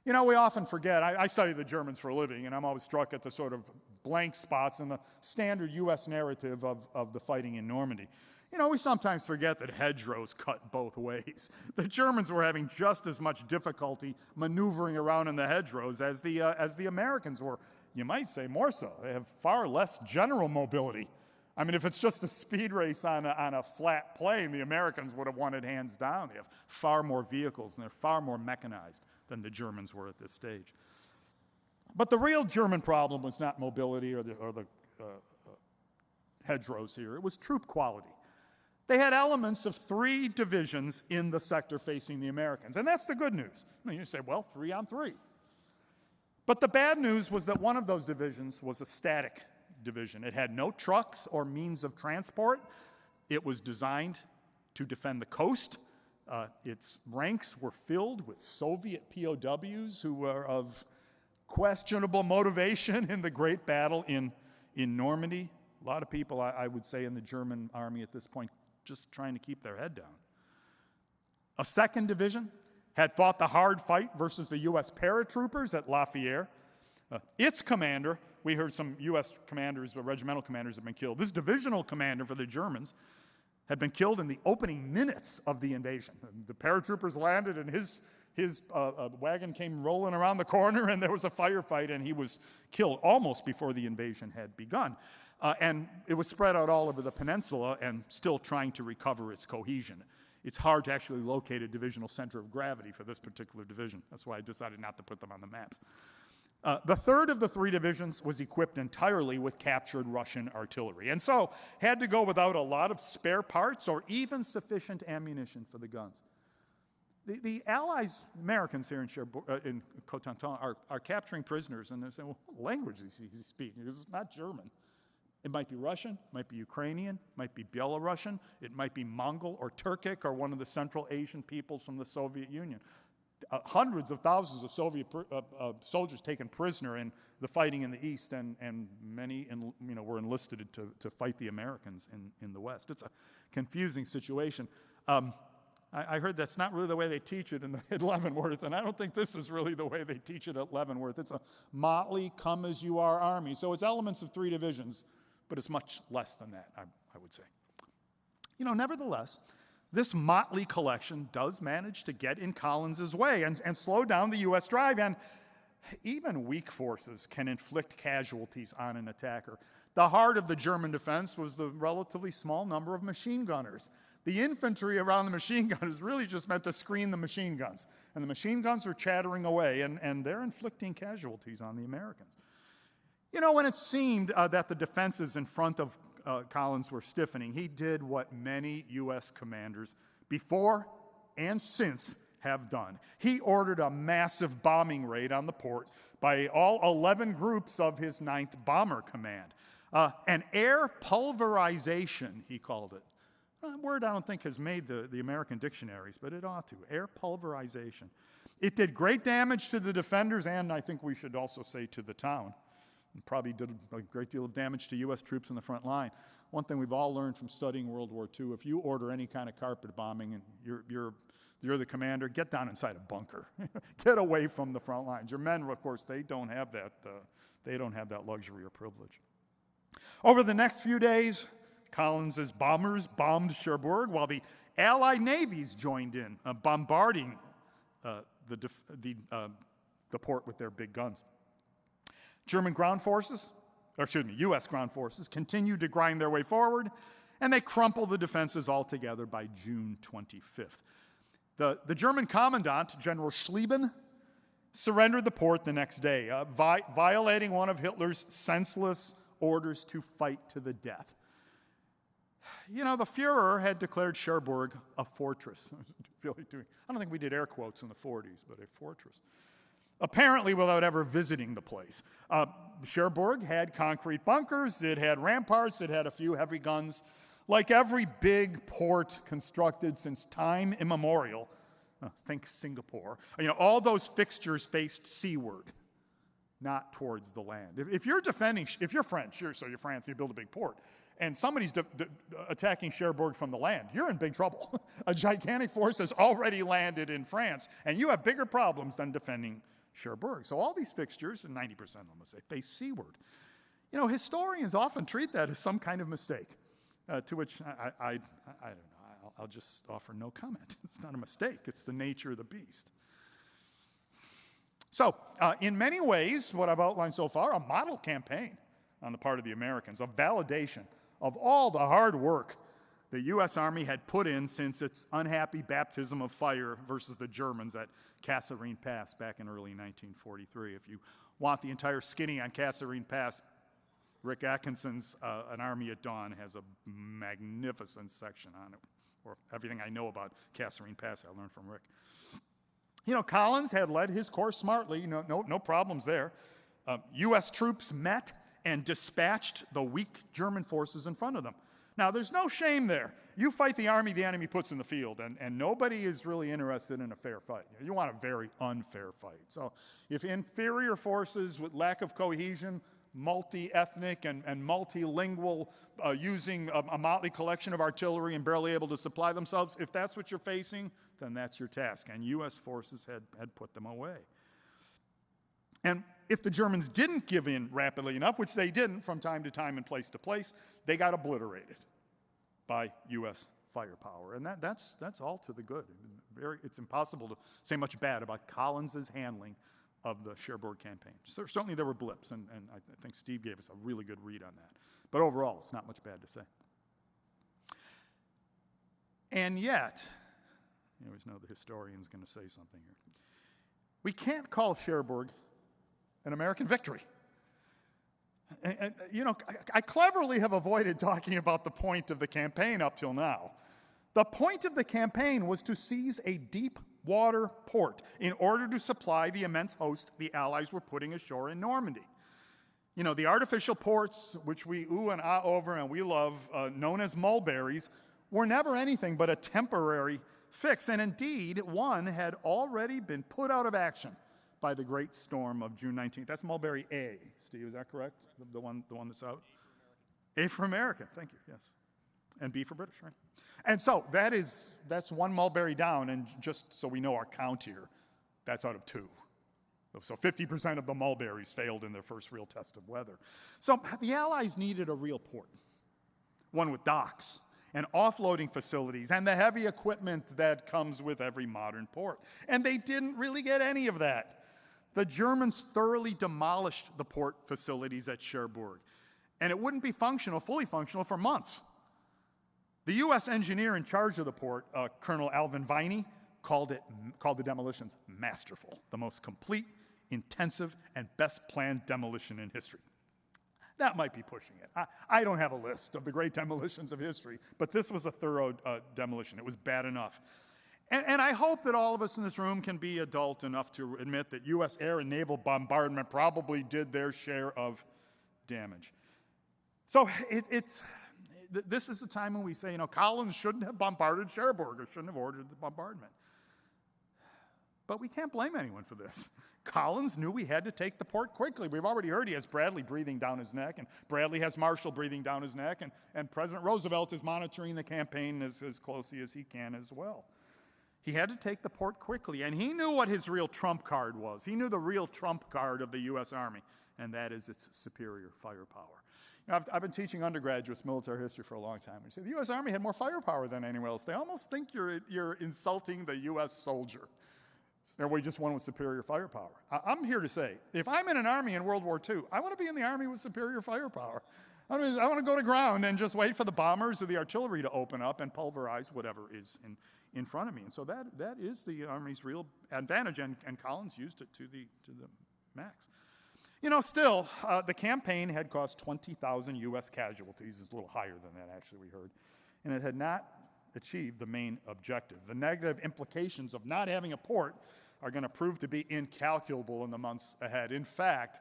You know, we often forget, I study the Germans for a living, and I'm always struck at the sort of blank spots in the standard U.S. narrative of the fighting in Normandy. You know, we sometimes forget that hedgerows cut both ways. The Germans were having just as much difficulty maneuvering around in the hedgerows as the Americans were. You might say more so. They have far less general mobility. I mean, if it's just a speed race on a flat plain, the Americans would have won it hands down. They have far more vehicles, and they're far more mechanized than the Germans were at this stage. But the real German problem was not mobility or the hedgerows here. It was troop quality. They had elements of 3 divisions in the sector facing the Americans, and that's the good news. I mean, you say, well, 3 on 3. But the bad news was that one of those divisions was a static division. It had no trucks or means of transport. It was designed to defend the coast. Its ranks were filled with Soviet POWs who were of questionable motivation in the great battle in Normandy. A lot of people, I would say, in the German army at this point just trying to keep their head down. A 2nd division had fought the hard fight versus the U.S. paratroopers at Lafayette. Its commander, we heard some U.S. commanders, regimental commanders had been killed. This divisional commander for the Germans had been killed in the opening minutes of the invasion. The paratroopers landed and his wagon came rolling around the corner and there was a firefight and he was killed almost before the invasion had begun. And it was spread out all over the peninsula and still trying to recover its cohesion. It's hard to actually locate a divisional center of gravity for this particular division. That's why I decided not to put them on the maps. The 3rd of the 3 divisions was equipped entirely with captured Russian artillery, and so had to go without a lot of spare parts or even sufficient ammunition for the guns. The Allies, Americans here in Cotentin, are capturing prisoners, and they're saying, well, what language is he speaking? Because it's not German. It might be Russian, might be Ukrainian, might be Belarusian, it might be Mongol or Turkic or one of the Central Asian peoples from the Soviet Union. Hundreds of thousands of Soviet soldiers taken prisoner in the fighting in the East, and many were enlisted to fight the Americans in the West. It's a confusing situation. I heard that's not really the way they teach it at Leavenworth, and I don't think this is really the way they teach it at Leavenworth. It's a motley, come-as-you-are army. So it's elements of 3 divisions, but it's much less than that, I would say. You know, nevertheless, this motley collection does manage to get in Collins' way and slow down the U.S. drive, and even weak forces can inflict casualties on an attacker. The heart of the German defense was the relatively small number of machine gunners. The infantry around the machine gunners really just meant to screen the machine guns, and the machine guns are chattering away, and they're inflicting casualties on the Americans. You know, when it seemed that the defenses in front of Collins were stiffening, he did what many U.S. commanders before and since have done. He ordered a massive bombing raid on the port by all 11 groups of his 9th Bomber Command. An air pulverization, he called it. A word I don't think has made the American dictionaries, but it ought to. Air pulverization. It did great damage to the defenders, and I think we should also say to the town. and probably did a great deal of damage to U.S. troops in the front line. One thing we've all learned from studying World War II, if you order any kind of carpet bombing and you're the commander, get down inside a bunker. Get away from the front lines. Your men, of course, they don't have that luxury or privilege. Over the next few days, Collins's bombers bombed Cherbourg while the Allied navies joined in, bombarding the port with their big guns. U.S. ground forces continued to grind their way forward, and they crumpled the defenses altogether by June 25th. The German commandant, General Schlieffen, surrendered the port the next day, violating one of Hitler's senseless orders to fight to the death. You know, the Fuhrer had declared Cherbourg a fortress. I don't think we did air quotes in the 40s, but a fortress. Apparently without ever visiting the place. Cherbourg had concrete bunkers, it had ramparts, it had a few heavy guns. Like every big port constructed since time immemorial, think Singapore, all those fixtures faced seaward, not towards the land. If you're French, you're France, you build a big port, and somebody's attacking Cherbourg from the land, you're in big trouble. A gigantic force has already landed in France, and you have bigger problems than defending Cherbourg. So all these fixtures, and 90% of them, let's say, face seaward. Historians often treat that as some kind of mistake, to which I don't know, I'll just offer no comment. It's not a mistake, it's the nature of the beast. So, in many ways, what I've outlined so far, a model campaign on the part of the Americans, a validation of all the hard work the U.S. Army had put in since its unhappy baptism of fire versus the Germans at Kasserine Pass back in early 1943. If you want the entire skinny on Kasserine Pass, Rick Atkinson's An Army at Dawn has a magnificent section on it, or everything I know about Kasserine Pass I learned from Rick. Collins had led his course smartly, no problems there. U.S. troops met and dispatched the weak German forces in front of them. Now, there's no shame there. You fight the army the enemy puts in the field, and nobody is really interested in a fair fight. You want a very unfair fight. So if inferior forces with lack of cohesion, multi-ethnic and multilingual, using a motley collection of artillery and barely able to supply themselves, if that's what you're facing, then that's your task. And U.S. forces had put them away. And if the Germans didn't give in rapidly enough, which they didn't from time to time and place to place, they got obliterated by U.S. firepower. And that's all to the good. It's impossible to say much bad about Collins's handling of the Cherbourg campaign. Certainly there were blips, and I think Steve gave us a really good read on that. But overall, it's not much bad to say. And yet, you always know the historian's going to say something here. We can't call Cherbourg an American victory. And I cleverly have avoided talking about the point of the campaign up till now. The point of the campaign was to seize a deep water port in order to supply the immense host the Allies were putting ashore in Normandy. The artificial ports, which we ooh and ah over and we love, known as mulberries, were never anything but a temporary fix. And indeed, one had already been put out of action by the great storm of June 19th. That's Mulberry A, Steve, is that correct? The one that's out? A for American, thank you, yes. And B for British, right? And so that's one mulberry down, and just so we know our count here, that's out of two. So 50% of the mulberries failed in their first real test of weather. So the Allies needed a real port, one with docks and offloading facilities and the heavy equipment that comes with every modern port. And they didn't really get any of that. The Germans thoroughly demolished the port facilities at Cherbourg, and it wouldn't be fully functional for months. The U.S. engineer in charge of the port, Colonel Alvin Viney, called the demolitions masterful, the most complete, intensive, and best planned demolition in history. That might be pushing it. I don't have a list of the great demolitions of history, but this was a thorough demolition. It was bad enough. And I hope that all of us in this room can be adult enough to admit that U.S. air and naval bombardment probably did their share of damage. So this is the time when we say, Collins shouldn't have bombarded Cherbourg or shouldn't have ordered the bombardment. But we can't blame anyone for this. Collins knew we had to take the port quickly. We've already heard he has Bradley breathing down his neck, and Bradley has Marshall breathing down his neck, and President Roosevelt is monitoring the campaign as closely as he can as well. He had to take the port quickly, and he knew what his real trump card was. He knew the real trump card of the U.S. Army, and that is its superior firepower. You know, I've been teaching undergraduates military history for a long time. And say the U.S. Army had more firepower than anyone else. They almost think you're insulting the U.S. soldier. We just won with superior firepower. I'm here to say, if I'm in an army in World War II, I want to be in the army with superior firepower. I want to go to ground and just wait for the bombers or the artillery to open up and pulverize whatever is in front of me. And so that is the Army's real advantage, and Collins used it to the max. You know, still, the campaign had caused 20,000 U.S. casualties. It's a little higher than that, actually, we heard. And it had not achieved the main objective. The negative implications of not having a port are going to prove to be incalculable in the months ahead. In fact,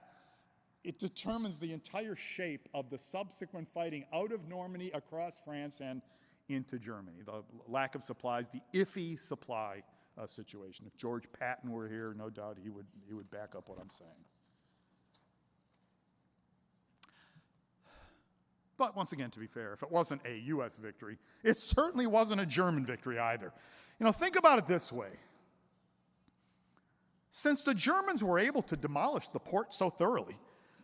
it determines the entire shape of the subsequent fighting out of Normandy, across France, and into Germany. The lack of supplies, the iffy supply situation. If George Patton were here, no doubt he would back up what I'm saying. But once again, to be fair, if it wasn't a U.S. victory, it certainly wasn't a German victory either. You know, think about it this way. Since the Germans were able to demolish the port so thoroughly,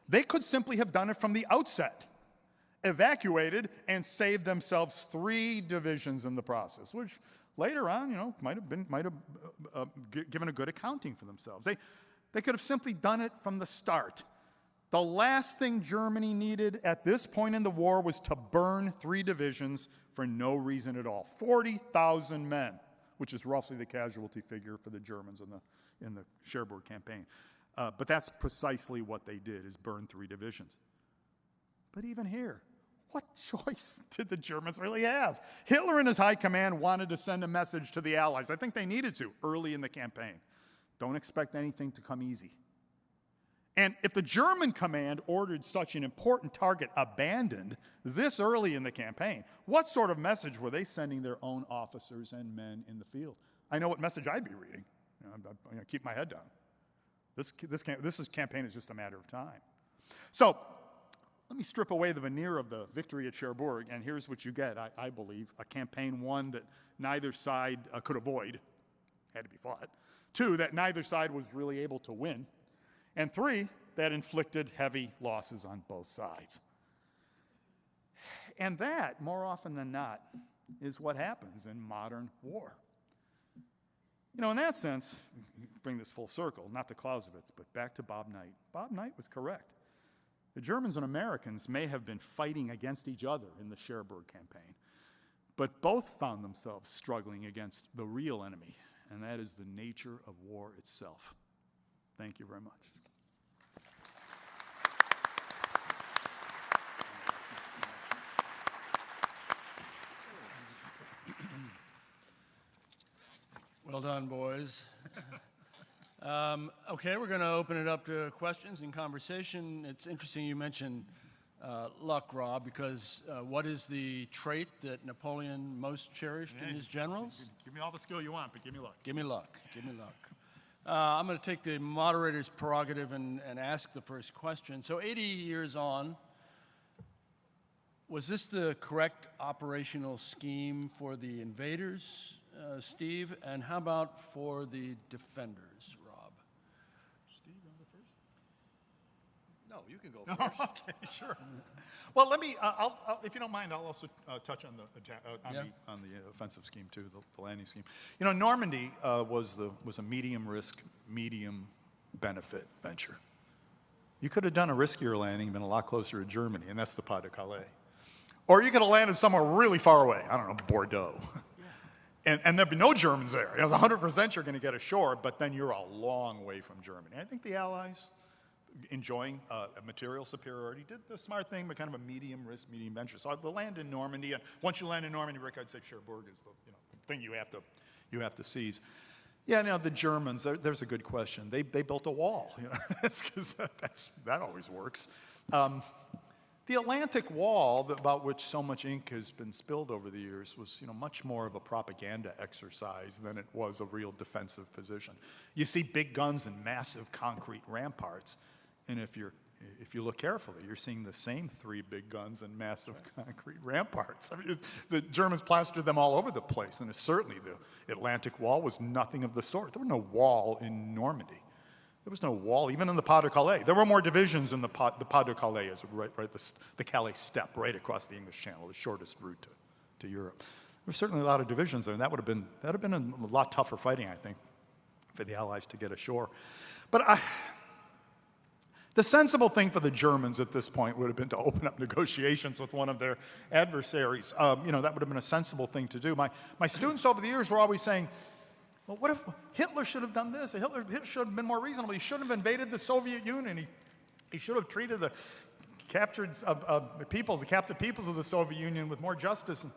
they could simply have done it from the outset, evacuated, and saved themselves 3 divisions in the process, which later on, you know, might have given a good accounting for themselves. They could have simply done it from the start. The last thing Germany needed at this point in the war was to burn 3 divisions for no reason at all. 40,000 men, which is roughly the casualty figure for the Germans in the Cherbourg campaign. But that's precisely what they did, is burn 3 divisions. But even here, what choice did the Germans really have? Hitler and his high command wanted to send a message to the Allies. I think they needed to early in the campaign. Don't expect anything to come easy. And if the German command ordered such an important target abandoned this early in the campaign, what sort of message were they sending their own officers and men in the field? I know what message I'd be reading. You know, I'm going to keep my head down. This campaign is just a matter of time. So let me strip away the veneer of the victory at Cherbourg, and here's what you get, I believe. A campaign, 1, that neither side could avoid, had to be fought. 2, that neither side was really able to win. And 3, that inflicted heavy losses on both sides. And that, more often than not, is what happens in modern war. You know, in that sense, bring this full circle, not to Clausewitz, but back to Bob Knight. Bob Knight was correct. The Germans and Americans may have been fighting against each other in the Cherbourg campaign, but both found themselves struggling against the real enemy, and that is the nature of war itself. Thank you very much. Well done, boys. Okay, we're going to open it up to questions and conversation. It's interesting you mentioned luck, Rob, because what is the trait that Napoleon most cherished in his generals? Give me all the skill you want, but give me luck. Give me luck. Give me luck. I'm going to take the moderator's prerogative and ask the first question. So 80 years on, was this the correct operational scheme for the invaders, Steve? And how about for the defenders, Rob? Steve, you want to go first? No, you can go first. Okay, sure. Well, let me, if you don't mind, I'll also touch on the offensive scheme too, the landing scheme. You know, Normandy was a medium risk, medium benefit venture. You could have done a riskier landing, been a lot closer to Germany, and that's the Pas de Calais. Or you could have landed somewhere really far away, I don't know, Bordeaux. And there'd be no Germans there. It was 100% you're going to get ashore, but then you're a long way from Germany. I think the Allies, enjoying a material superiority, did the smart thing, but kind of a medium risk, medium venture. So the land in Normandy, and once you land in Normandy, Rick, I'd say Cherbourg is the thing you have to seize. Yeah, now the Germans, there's a good question. They built a wall. That's because that always works. The Atlantic Wall, about which so much ink has been spilled over the years, was much more of a propaganda exercise than it was a real defensive position. You see big guns and massive concrete ramparts, and if you look carefully, you're seeing the same 3 big guns and massive concrete ramparts. I mean, the Germans plastered them all over the place, and certainly the Atlantic Wall was nothing of the sort. There was no wall in Normandy. There was no wall, even in the Pas de Calais. There were more divisions in the Pas de Calais, the Calais Steppe, right across the English Channel, the shortest route to Europe. There were certainly a lot of divisions there, and that would have been a lot tougher fighting, I think, for the Allies to get ashore. But the sensible thing for the Germans at this point would have been to open up negotiations with one of their adversaries. That would have been a sensible thing to do. My students over the years were always saying, well, what if Hitler should have done this? Hitler should have been more reasonable. He shouldn't have invaded the Soviet Union. He should have treated the captured peoples, the captive peoples of the Soviet Union with more justice. And,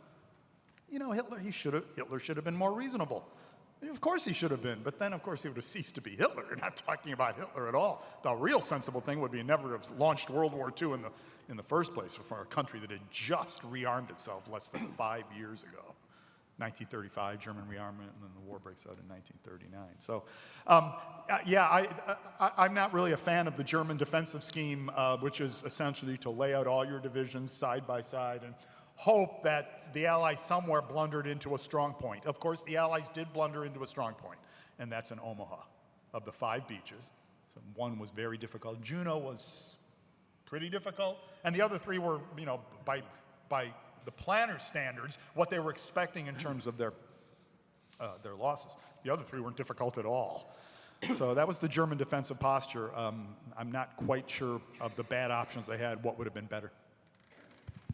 Hitler should have been more reasonable. Of course he should have been, but then of course he would have ceased to be Hitler. You're not talking about Hitler at all. The real sensible thing would be never have launched World War II in the first place for a country that had just rearmed itself less than 5 years ago. 1935, German rearmament, and then the war breaks out in 1939. So, I'm not really a fan of the German defensive scheme, which is essentially to lay out all your divisions side by side and hope that the Allies somewhere blundered into a strong point. Of course, the Allies did blunder into a strong point, and that's in Omaha. Of the 5 beaches, so one was very difficult. Juno was pretty difficult, and the other 3 were, by the planner's standards, what they were expecting in terms of their losses. The other 3 weren't difficult at all. So that was the German defensive posture. I'm not quite sure of the bad options they had, what would have been better.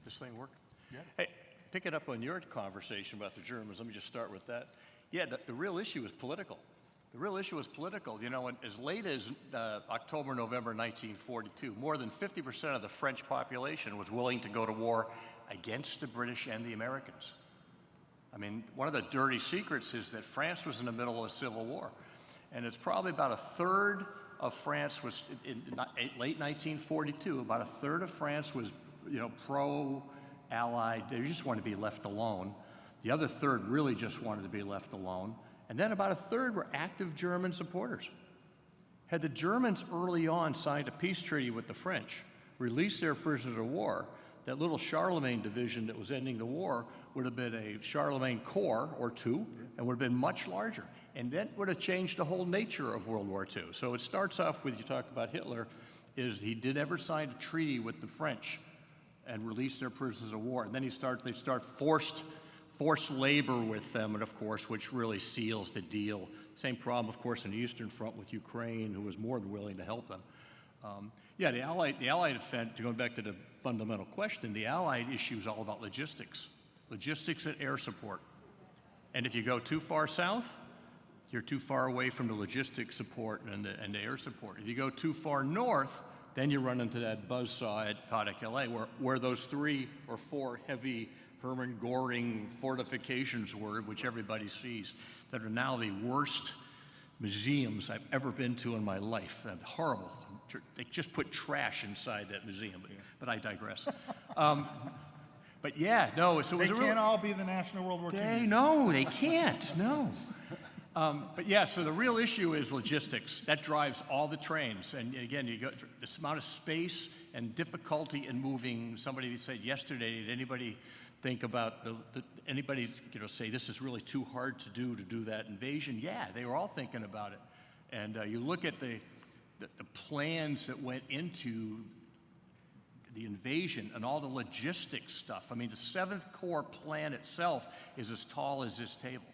This thing work? Yeah. Hey, picking up on your conversation about the Germans, let me just start with that. Yeah, the real issue is political. The real issue is political. As late as October, November 1942, more than 50% of the French population was willing to go to war against the British and the Americans. I mean, one of the dirty secrets is that France was in the middle of a civil war. And it's probably about a third of France was, in late 1942, about a third of France was, pro-Allied. They just wanted to be left alone. The other third really just wanted to be left alone. And then about a third were active German supporters. Had the Germans early on signed a peace treaty with the French, released their prisoners of war, that little Charlemagne division that was ending the war would have been a Charlemagne Corps or 2, and would have been much larger. And that would have changed the whole nature of World War II. So it starts off with, you talk about Hitler, is he did ever sign a treaty with the French and release their prisoners of war. And then they start forced labor with them, and of course, which really seals the deal. Same problem, of course, in the Eastern Front with Ukraine, who was more than willing to help them. The Allied offense, going back to the fundamental question, the Allied issue is all about logistics and air support. And if you go too far south, you're too far away from the logistics support and the air support. If you go too far north, then you run into that buzzsaw at Pas de Calais, where those 3 or 4 heavy Hermann Göring fortifications were, which everybody sees, that are now the worst museums I've ever been to in my life. Horrible. They just put trash inside that museum, but I digress. But yeah, no, so it was They can't all be the National World War II. No, they can't, no. But yeah, so the real issue is logistics. That drives all the trains. And again, you got this amount of space and difficulty in moving. Somebody said yesterday, did anybody think about anybody say this is really too hard to do that invasion? Yeah, they were all thinking about it. And you look at the plans that went into the invasion and all the logistics stuff. I mean, the 7th Corps plan itself is as tall as this table.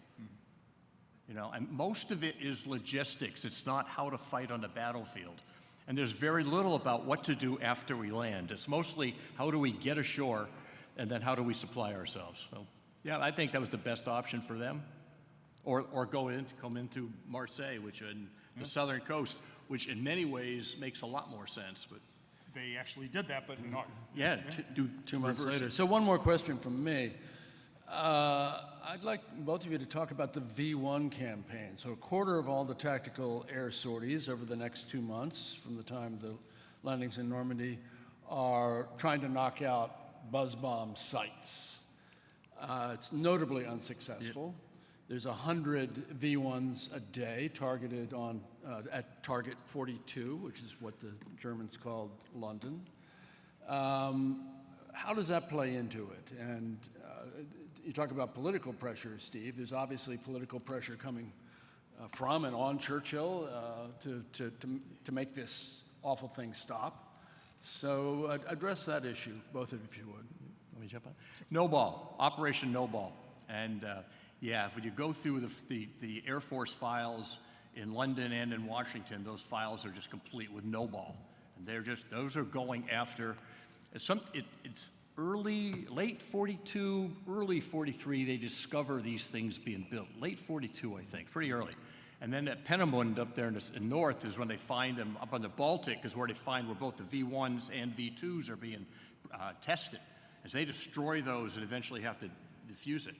And most of it is logistics. It's not how to fight on the battlefield. And there's very little about what to do after we land. It's mostly how do we get ashore, and then how do we supply ourselves. So, yeah, I think that was the best option for them. Or come into Marseille, which in the southern coast, which in many ways makes a lot more sense. But They actually did that, but not. Yeah, do 2 months later. So one more question from me. I'd like both of you to talk about the V1 campaign. So a quarter of all the tactical air sorties over the next 2 months from the time of the landings in Normandy are trying to knock out buzz bomb sites. It's notably unsuccessful. There's 100 V1s a day targeted on at target 42, which is what the Germans called London. How does that play into it? And you talk about political pressure, Steve. There's obviously political pressure coming from and on Churchill to make this awful thing stop. So address that issue, both of you, if you would. Let me jump on. No Ball, Operation No Ball. And yeah, when you go through the Air Force files in London and in Washington, those files are just complete with no ball. And those are going after, it's late 42, early 43, they discover these things being built. Late 42, I think, pretty early. And then at Peenemünde up there in the north is when they find them, up on the Baltic is where they find where both the V1s and V2s are being tested. As they destroy those and eventually have to defuse it.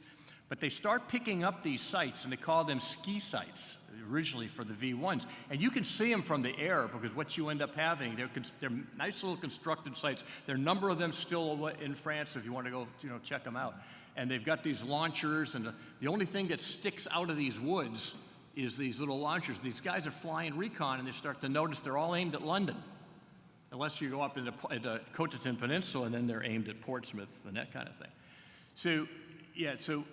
But they start picking up these sites, and they call them ski sites originally for the V1s. And you can see them from the air because what you end up having, they're nice little constructed sites. There are a number of them still in France if you want to go check them out. And they've got these launchers, and the only thing that sticks out of these woods is these little launchers. These guys are flying recon, and they start to notice they're all aimed at London. Unless you go up into the Cotentin Peninsula, and then they're aimed at Portsmouth and that kind of thing. So, yeah, so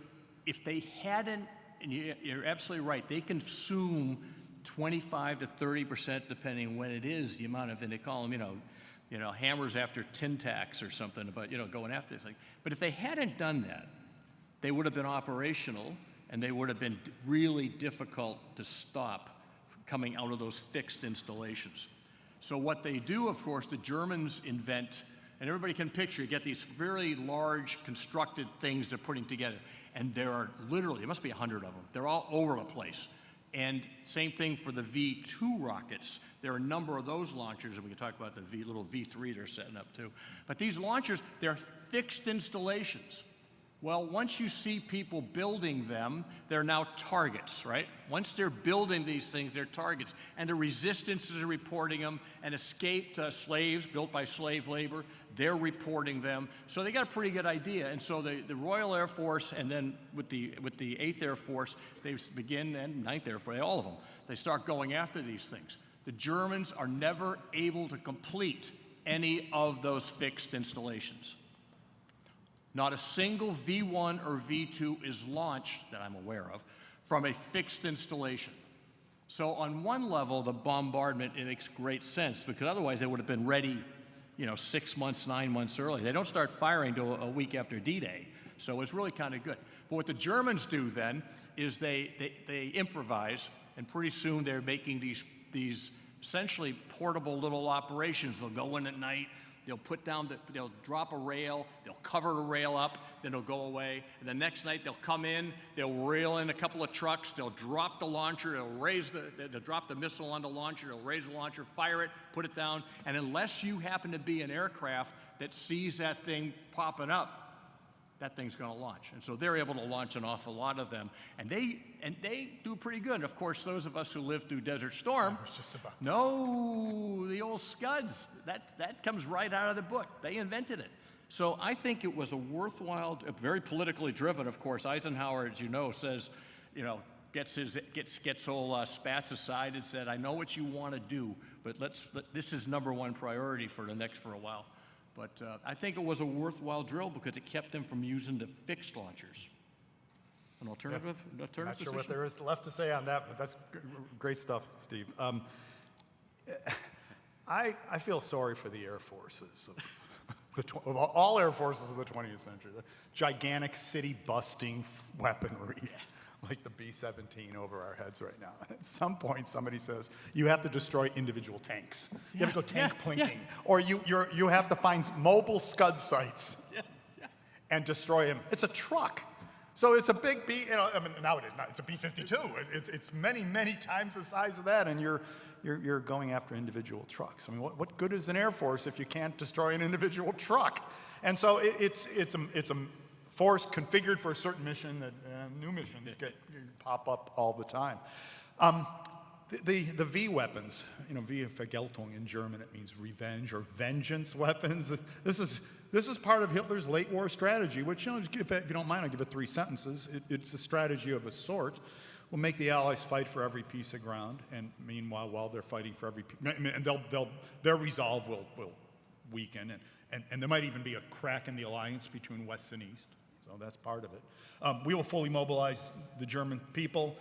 if they hadn't, and you're absolutely right, they consume 25 to 30%, depending when it is, the amount of, and they call them, hammers after tin tacks or something, about, going after this thing. But if they hadn't done that, they would have been operational, and they would have been really difficult to stop coming out of those fixed installations. So what they do, of course, the Germans invent, and everybody can picture, you get these very large constructed things they're putting together. And there are literally, there must be 100 of them. They're all over the place. And same thing for the V2 rockets. There are a number of those launchers, and we can talk about the little V3 they're setting up too. But these launchers, they're fixed installations. Well, once you see people building them, they're now targets, right? Once they're building these things, they're targets. And the resistances are reporting them, and escaped slaves built by slave labor, they're reporting them. So they got a pretty good idea. And so the Royal Air Force, and then with the 8th Air Force, they begin, and 9th Air Force, all of them, they start going after these things. The Germans are never able to complete any of those fixed installations. Not a single V1 or V2 is launched, that I'm aware of, from a fixed installation. So on one level, the bombardment, it makes great sense, because otherwise they would have been ready, 6 months, 9 months early. They don't start firing till a week after D-Day. So it's really kind of good. But what the Germans do then is they improvise, and pretty soon they're making these essentially portable little operations. They'll go in at night, they'll they'll drop a rail, they'll cover the rail up, then they'll go away. And the next night they'll come in, they'll rail in a couple of trucks, they'll drop the launcher, they'll drop the missile on the launcher, they'll raise the launcher, fire it, put it down. And unless you happen to be an aircraft that sees that thing popping up, that thing's going to launch. And so they're able to launch an awful lot of them. And they do pretty good. Of course, those of us who lived through Desert Storm know the old Scuds. That comes right out of the book. They invented it. So I think it was a worthwhile, very politically driven, of course. Eisenhower, as you know, says, gets old Spats aside and said, I know what you want to do, but this is number one priority for a while. But I think it was a worthwhile drill because it kept them from using the fixed launchers. An alternative? Yeah. Not sure what there is left to say on that, but that's great stuff, Steve. I feel sorry for the air forces of all air forces of the 20th century. The gigantic city-busting weaponry. Like the B-17 over our heads right now. And at some point, somebody says, you have to destroy individual tanks. You have to go tank plinking. Or you have to find mobile Scud sites and destroy them. It's a truck. So it's a big nowadays, it's a B-52. It's many, many times the size of that, and you're going after individual trucks. I mean, what good is an Air Force if you can't destroy an individual truck? And so it's a force configured for a certain mission that new missions pop up all the time. The V weapons, V Vergeltung in German, it means revenge or vengeance weapons. This is part of Hitler's late war strategy, which, if you don't mind, I'll give it 3 sentences. It's a strategy of a sort. Will make the Allies fight for every piece of ground, and meanwhile, while they're fighting for and their resolve will weaken, and there might even be a crack in the alliance between West and East. So that's part of it. We will fully mobilize the German people.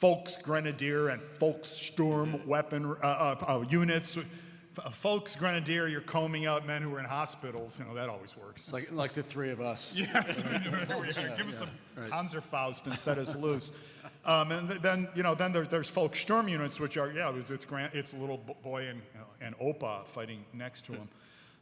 Volksgrenadier and Volkssturm weapon units. Volksgrenadier, you're combing out men who are in hospitals. That always works. It's like the 3 of us. Yes. Give us some Panzerfaust and set us loose. And then there's Volkssturm units, which are it's a little boy and Opa fighting next to him.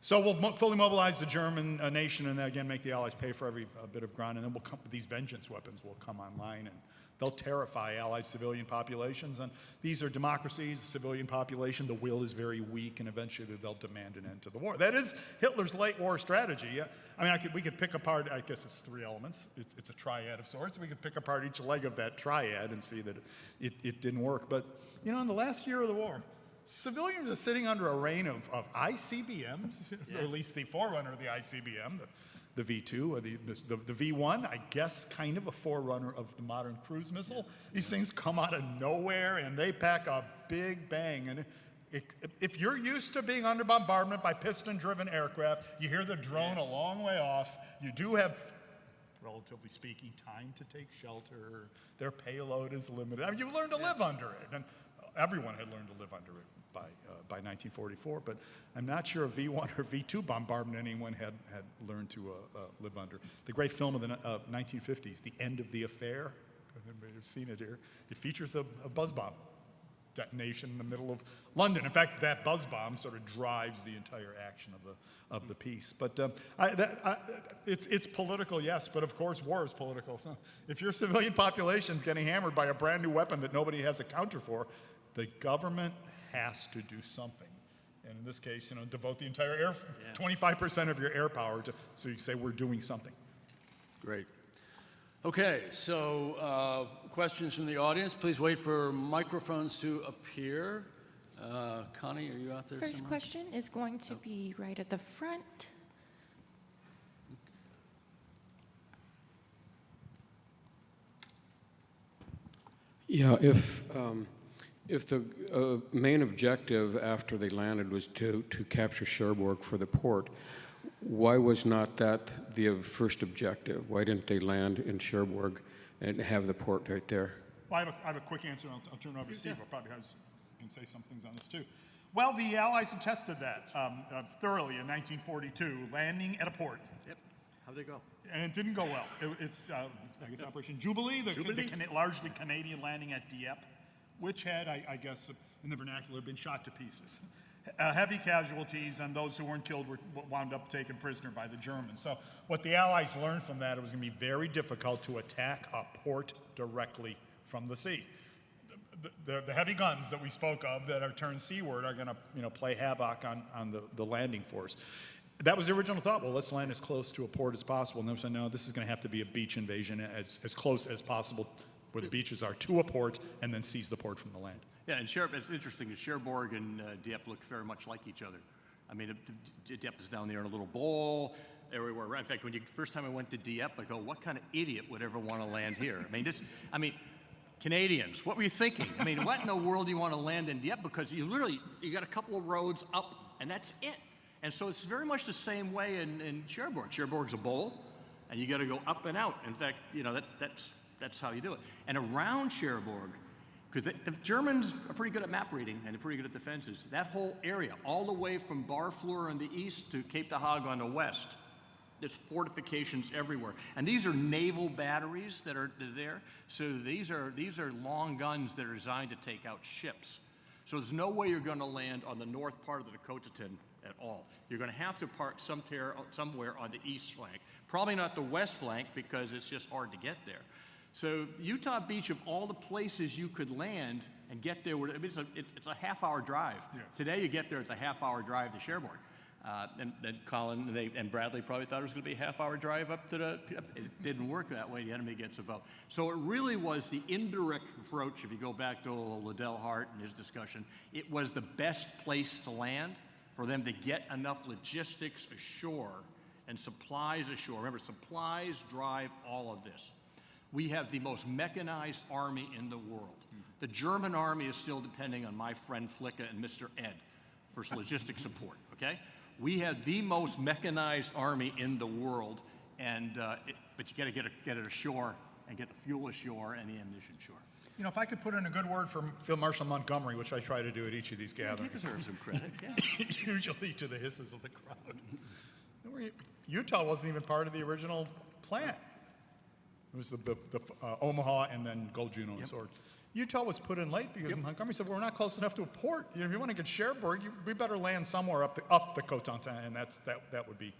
So we'll fully mobilize the German nation, and again make the Allies pay for every bit of ground, and then these vengeance weapons will come online, and they'll terrify Allied civilian populations. And these are democracies, civilian population. The will is very weak, and eventually they'll demand an end to the war. That is Hitler's late war strategy. We could pick apart, I guess it's 3 elements. It's a triad of sorts. We could pick apart each leg of that triad and see that it didn't work. But, in the last year of the war, civilians are sitting under a reign of ICBMs, or at least the forerunner of the ICBM, the V2 or the V1, I guess kind of a forerunner of the modern cruise missile. These things come out of nowhere and they pack a big bang. And if you're used to being under bombardment by piston-driven aircraft, you hear the drone a long way off, you do have, relatively speaking, time to take shelter. Their payload is limited. You learn to live under it. And everyone had learned to live under it by 1944, but I'm not sure a V1 or V2 bombardment anyone had learned to live under. The great film of the 1950s, The End of the Affair, everybody have seen it here. It features a buzz bomb detonation in the middle of London. In fact, that buzz bomb sort of drives the entire action of the piece. But it's political, yes, but of course war is political. So if your civilian population is getting hammered by a brand new weapon that nobody has a counter for, the government has to do something. And in this case, devote the entire 25% of your air power so you say we're doing something. Great. Okay, so questions from the audience. Please wait for microphones to appear. Connie, are you out there First somewhere? question is going to be right at the front. Yeah, if the main objective after they landed was to capture Cherbourg for the port, why was not that the first objective? Why didn't they land in Cherbourg and have the port right there? Well, I have a quick answer, and I'll turn it over to Steve. Probably can say some things on this too. Well, the Allies have tested that thoroughly in 1942, landing at a port. Yep. How'd they go? And it didn't go well. It's, I guess, Operation Jubilee, the largely Canadian landing at Dieppe, which had, I guess, in the vernacular, been shot to pieces. Heavy casualties, and those who weren't killed were wound up taken prisoner by the Germans. So what the Allies learned from that, it was going to be very difficult to attack a port directly from the sea. The heavy guns that we spoke of that are turned seaward are going to play havoc on the landing force. That was the original thought. Well, let's land as close to a port as possible. And then we said, no, this is going to have to be a beach invasion as close as possible where the beaches are to a port, and then seize the port from the land. Yeah, and it's interesting that Cherbourg and Dieppe look very much like each other. I mean, Dieppe is down there in a little bowl everywhere. In fact, first time I went to Dieppe, I go, what kind of idiot would ever want to land here? Canadians, what were you thinking? What in the world do you want to land in Dieppe? Because you got a couple of roads up, and that's it. And so it's very much the same way in Cherbourg. Cherbourg's a bowl, and you got to go up and out. In fact, that's how you do it. And around Cherbourg, because the Germans are pretty good at map reading and they're pretty good at defenses, that whole area, all the way from Barfleur on the east to Cape de Hague on the west, there's fortifications everywhere. And these are naval batteries that are there. So these are long guns that are designed to take out ships. So there's no way you're going to land on the north part of the Cotentin at all. You're going to have to park somewhere on the east flank. Probably not the west flank because it's just hard to get there. So Utah Beach, of all the places you could land and get there, it's a half-hour drive. Yeah. Today you get there, it's a half-hour drive to Cherbourg. And then Colin and Bradley probably thought it was going to be a half-hour drive up to the. It didn't work that way. The enemy gets a vote. So it really was the indirect approach. If you go back to Liddell Hart and his discussion, it was the best place to land for them to get enough logistics ashore and supplies ashore. Remember, supplies drive all of this. We have the most mechanized army in the world. The German army is still depending on my friend Flicka and Mr. Ed for logistic support. Okay. We have the most mechanized army in the world, and but you got to get it ashore and get the fuel ashore and the ammunition ashore. You know, if I could put in a good word for Field Marshal Montgomery, which I try to do at each of these gatherings. He deserves some credit. Yeah. Usually to the hisses of the crowd. Utah wasn't even part of the original plan. It was the Omaha and then Gold Juno and Sword. Utah was put in late because Montgomery said, well, we're not close enough to a port. You know, if you want to get Cherbourg, we better land somewhere up the Cotentin, and that would be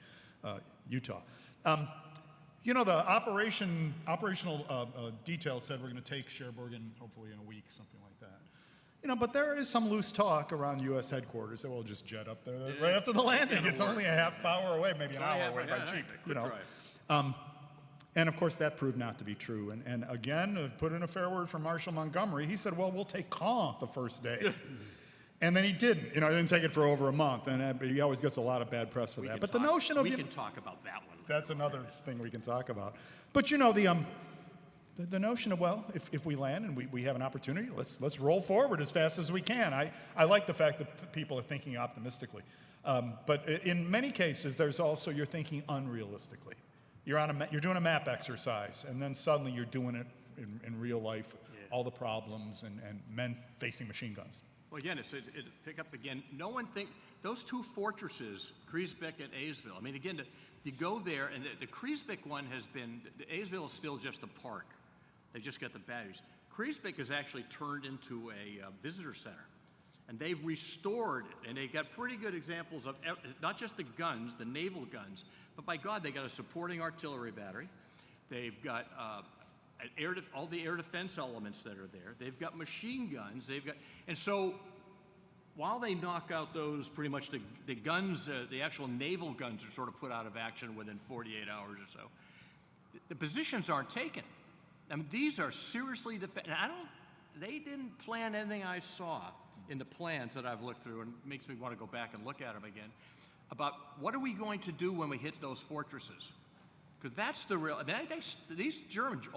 Utah. You know, the operational details said we're going to take Cherbourg in hopefully in a week, something like that. You know, but there is some loose talk around U.S. headquarters that we'll just jet up there right after the landing. It's only a half hour away, maybe an hour away by jeep. You know. And of course, that proved not to be true. And again, put in a fair word for Marshal Montgomery. He said, well, we'll take Caen the first day. And then he didn't. You know, he didn't take it for over a month. And he always gets a lot of bad press for that. But the notion of... We can talk about that one. That's another thing we can talk about. But you know, the notion of, well, if we land and we have an opportunity, let's roll forward as fast as we can. I like the fact that people are thinking optimistically. But in many cases, there's also you're thinking unrealistically. You're doing a map exercise, and then suddenly you're doing it in real life, all the problems and men facing machine guns. Well, again, it pick up again. No one think those two fortresses, Kriesbeck and Aysville. I mean, again, you go there, and the Kriesbeck one has been. The Aysville is still just a park. They just got the batteries. Kriesbeck has actually turned into a visitor center, and they've restored it, and they got pretty good examples of not just the guns, the naval guns. But by God, they got a supporting artillery battery. They've got all the air defense elements that are there. They've got machine guns. And so while they knock out those pretty much the guns, the actual naval guns are sort of put out of action within 48 hours or so. The positions aren't taken. I mean, these are seriously defended. They didn't plan anything I saw in the plans that I've looked through, and it makes me want to go back and look at them again. About what are we going to do when we hit those fortresses? Because that's the real. I mean, these Germans,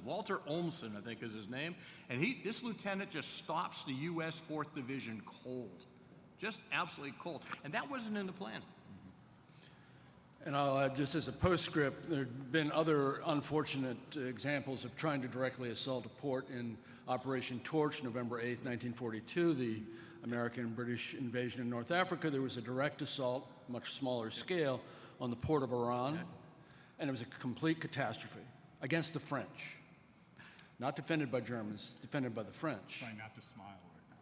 Walter Olmsen, I think is his name, and this lieutenant just stops the U.S. 4th Division cold, just absolutely cold, and that wasn't in the plan. And I'll add, just as a postscript, there have been other unfortunate examples of trying to directly assault a port in Operation Torch, November 8, 1942, the American and British invasion in North Africa. There was a direct assault, much smaller scale, on the port of Oran, and it was a complete catastrophe against the French. Not defended by Germans, defended by the French. Trying not to smile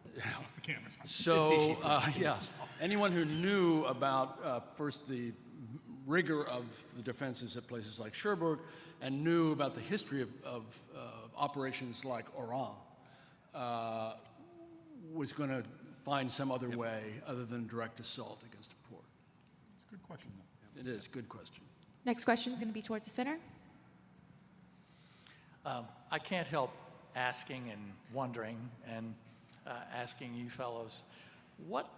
right now. The camera's on. So, anyone who knew about first the rigor of the defenses at places like Cherbourg and knew about the history of operations like Oran was going to find some other way other than direct assault against a port. It's a good question, though. It is, good question. Next question is going to be towards the center. I can't help asking and wondering and asking you fellows, what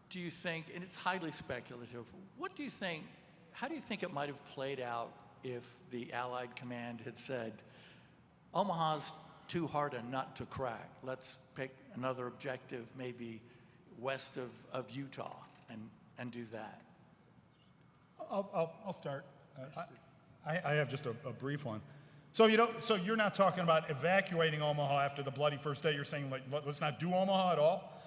do you think, and it's highly speculative, what do you think, how do you think it might have played out if the Allied command had said, Omaha's too hard a nut to crack, let's pick another objective maybe west of Utah and do that? I'll start. I have just a brief one. So you're not talking about evacuating Omaha after the bloody first day. You're saying like let's not do Omaha at all.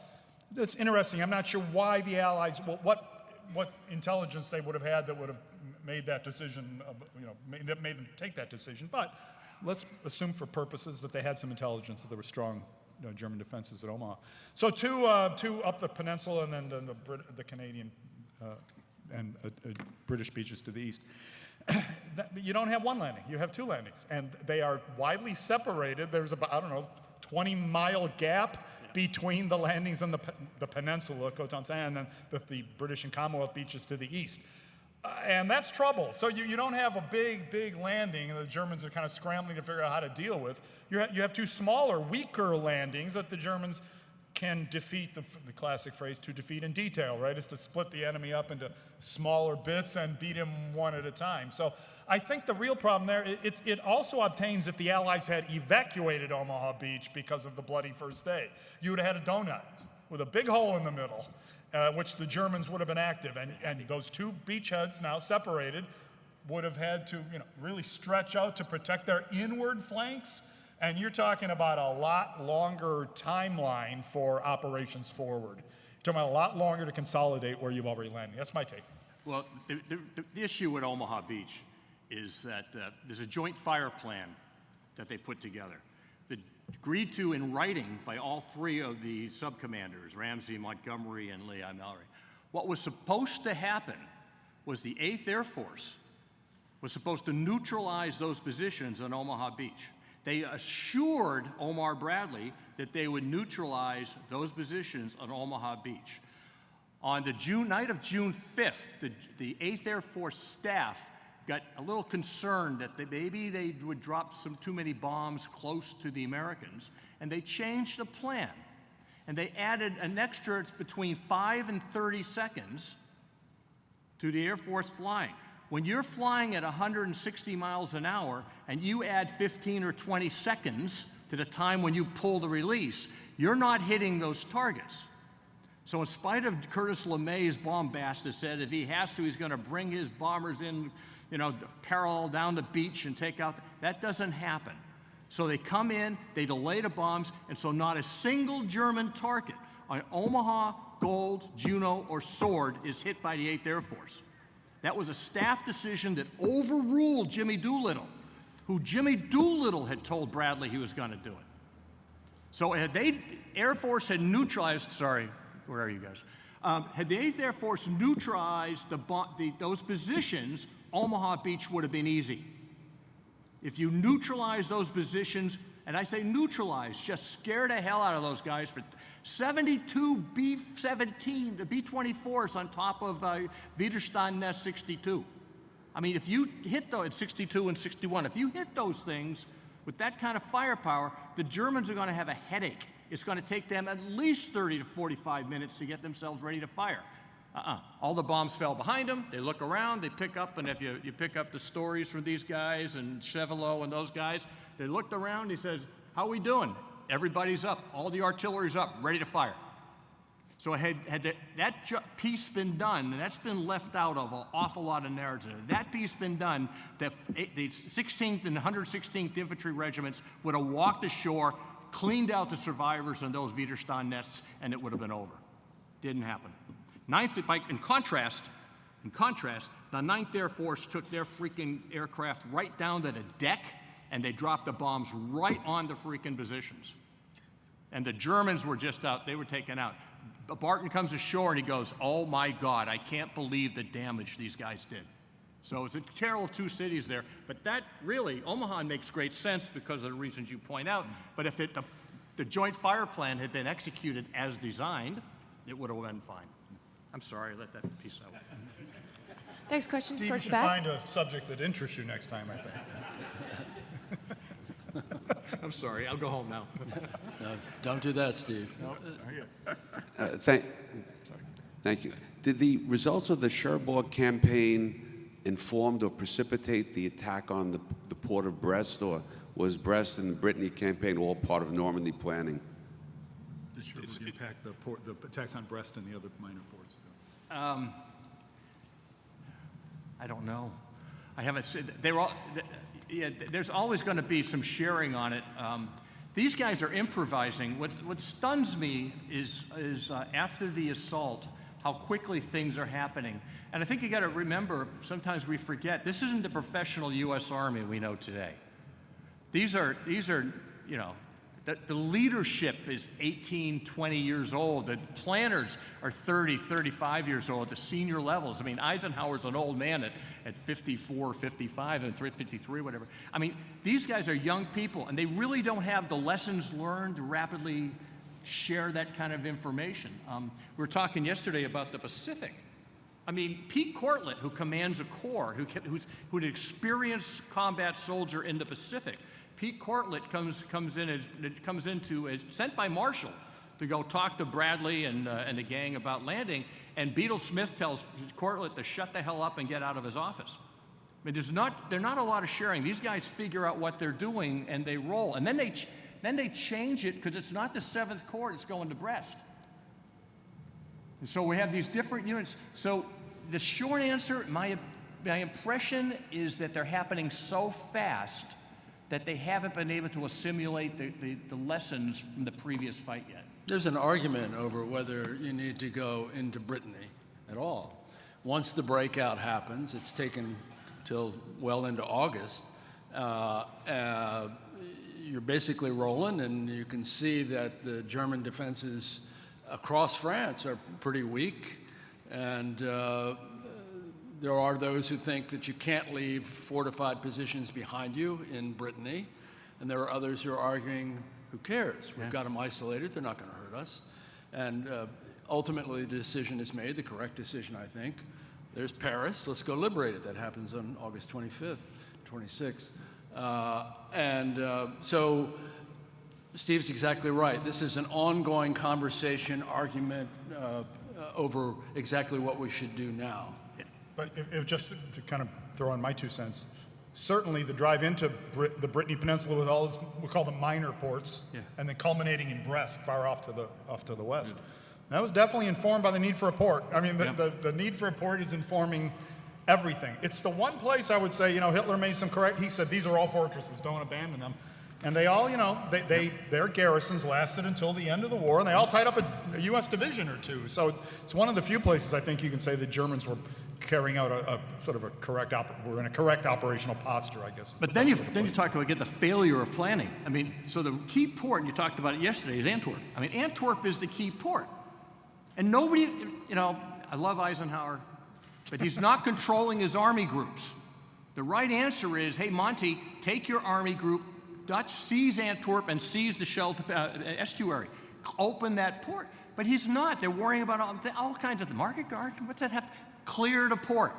That's interesting. I'm not sure why the Allies, what intelligence they would have had that would have made that decision. That made them take that decision. But let's assume for purposes that they had some intelligence that there were strong German defenses at Omaha. So two up the peninsula and then the Canadian and British beaches to the east. You don't have one landing, you have two landings, and they are widely separated. There's about, 20-mile gap, between the landings and the peninsula, Cotentin, and then the British and Commonwealth beaches to the east. And that's trouble. So you don't have a big landing, and the Germans are kind of scrambling to figure out how to deal with. You have two smaller, weaker landings that the Germans can defeat, the classic phrase, to defeat in detail, right? Is to split the enemy up into smaller bits and beat him one at a time. So I think the real problem there, it also obtains if the Allies had evacuated Omaha Beach because of the bloody first day. You would have had a donut with a big hole in the middle, which the Germans would have been active. And those two beachheads, now separated, would have had to really stretch out to protect their inward flanks. And you're talking about a lot longer timeline for operations forward. You're talking about a lot longer to consolidate where you've already landed. That's my take. Well, the issue with Omaha Beach is that there's a joint fire plan that they put together, that agreed to in writing by all three of the subcommanders, Ramsey, Montgomery, and Lee Mallory. What was supposed to happen was the 8th Air Force was supposed to neutralize those positions on Omaha Beach. They assured Omar Bradley that they would neutralize those positions on Omaha Beach. On the night of June 5th, the 8th Air Force staff got a little concerned that maybe they would drop some too many bombs close to the Americans, and they changed the plan. And they added an extra between 5 and 30 seconds to the Air Force flying. When you're flying at 160 miles an hour and you add 15 or 20 seconds to the time when you pull the release, you're not hitting those targets. So in spite of Curtis LeMay's bombast that said if he has to, he's going to bring his bombers in, parallel down the beach and take out, that doesn't happen. So they come in, they delay the bombs, and so not a single German target on Omaha, Gold, Juno, or Sword is hit by the 8th Air Force. That was a staff decision that overruled Jimmy Doolittle, who Jimmy Doolittle had told Bradley he was going to do it. So had Air Force had neutralized, sorry, where are you guys? Had the 8th Air Force neutralized those positions, Omaha Beach would have been easy. If you neutralize those positions, and I say neutralize, just scare the hell out of those guys for 72 B-17, the B-24s on top of Widerstand Nest 62. I mean, if you hit those, 62 and 61, if you hit those things with that kind of firepower, the Germans are going to have a headache. It's going to take them at least 30 to 45 minutes to get themselves ready to fire. All the bombs fell behind them. They look around, they pick up, and if you pick up the stories from these guys and Chevallot and those guys, they looked around, he says, how are we doing? Everybody's up, all the artillery's up, ready to fire. So had that piece been done, and that's been left out of an awful lot of narrative, that piece been done, the 16th and 116th Infantry Regiments would have walked ashore, cleaned out the survivors on those Widerstand nests, and it would have been over. Didn't happen. In contrast, the 9th Air Force took their freaking aircraft right down to the deck, and they dropped the bombs right on the freaking positions. And the Germans were just out, they were taken out. Barton comes ashore and he goes, oh my God, I can't believe the damage these guys did. So it's a tale of two cities there. But that really, Omaha makes great sense because of the reasons you point out. But if the joint fire plan had been executed as designed, it would have been fine. I'm sorry, I let that piece out. Next question Steve, you towards should the back. find a subject that interests you next time, I think. I'm sorry, I'll go home now. No, don't do that, Steve. Thank you. Did the results of the Cherbourg campaign inform or precipitate the attack on the port of Brest, or was Brest and the Brittany campaign all part of Normandy planning? The Cherbourg impact, the attacks on Brest and the other minor ports. I don't know. I haven't said, they're all, yeah, there's always going to be some sharing on it. These guys are improvising. What stuns me is after the assault, how quickly things are happening. And I think you got to remember, sometimes we forget, this isn't the professional U.S. Army we know today. These are you know, the leadership is 18, 20 years old. The planners are 30, 35 years old at the senior levels. I mean, Eisenhower's an old man at 54, 55, and 53, whatever. I mean, these guys are young people, and they really don't have the lessons learned to rapidly share that kind of information. We were talking yesterday about the Pacific. I mean, Pete Cortlandt, who commands a corps, who's an experienced combat soldier in the Pacific. Pete Cortlandt comes into sent by Marshall to go talk to Bradley and the gang about landing, and Beadle Smith tells Cortlandt to shut the hell up and get out of his office. I mean, there's not a lot of sharing. These guys figure out what they're doing and they roll, and then they change it because it's not the 7th Corps that's going to Brest. And so we have these different units. So the short answer, my impression is that they're happening so fast that they haven't been able to assimilate the lessons from the previous fight yet. There's an argument over whether you need to go into Brittany at all. Once the breakout happens, it's taken till well into August. You're basically rolling, and you can see that the German defenses across France are pretty weak, and there are those who think that you can't leave fortified positions behind you in Brittany, and there are others who are arguing, who cares? We've got them isolated, they're not going to hurt us. And ultimately the decision is made, the correct decision, I think. There's Paris, let's go liberate it. That happens on August 25th, 26th. So Steve's exactly right. This is an ongoing conversation, argument over exactly what we should do now. But if just to kind of throw in my 2 cents, certainly the drive into the Brittany Peninsula with all those, we call them minor ports, and then culminating in Brest, far off to the west. That was definitely informed by the need for a port. I mean, the need for a port is informing everything. It's the one place I would say, Hitler made some correct, he said, these are all fortresses, don't abandon them. And they all, their garrisons lasted until the end of the war, and they all tied up a U.S. division or two. So it's one of the few places I think you can say the Germans were carrying out a sort of a correct operational posture, I guess. But then you talk about the failure of planning. I mean, so the key port, and you talked about it yesterday, is Antwerp. I mean, Antwerp is the key port. And nobody, I love Eisenhower, but he's not controlling his army groups. The right answer is, hey, Monty, take your army group, Dutch, seize Antwerp and seize the Scheldt estuary. Open that port. But he's not. They're worrying about all kinds of the market guard. What's that have? Clear the port.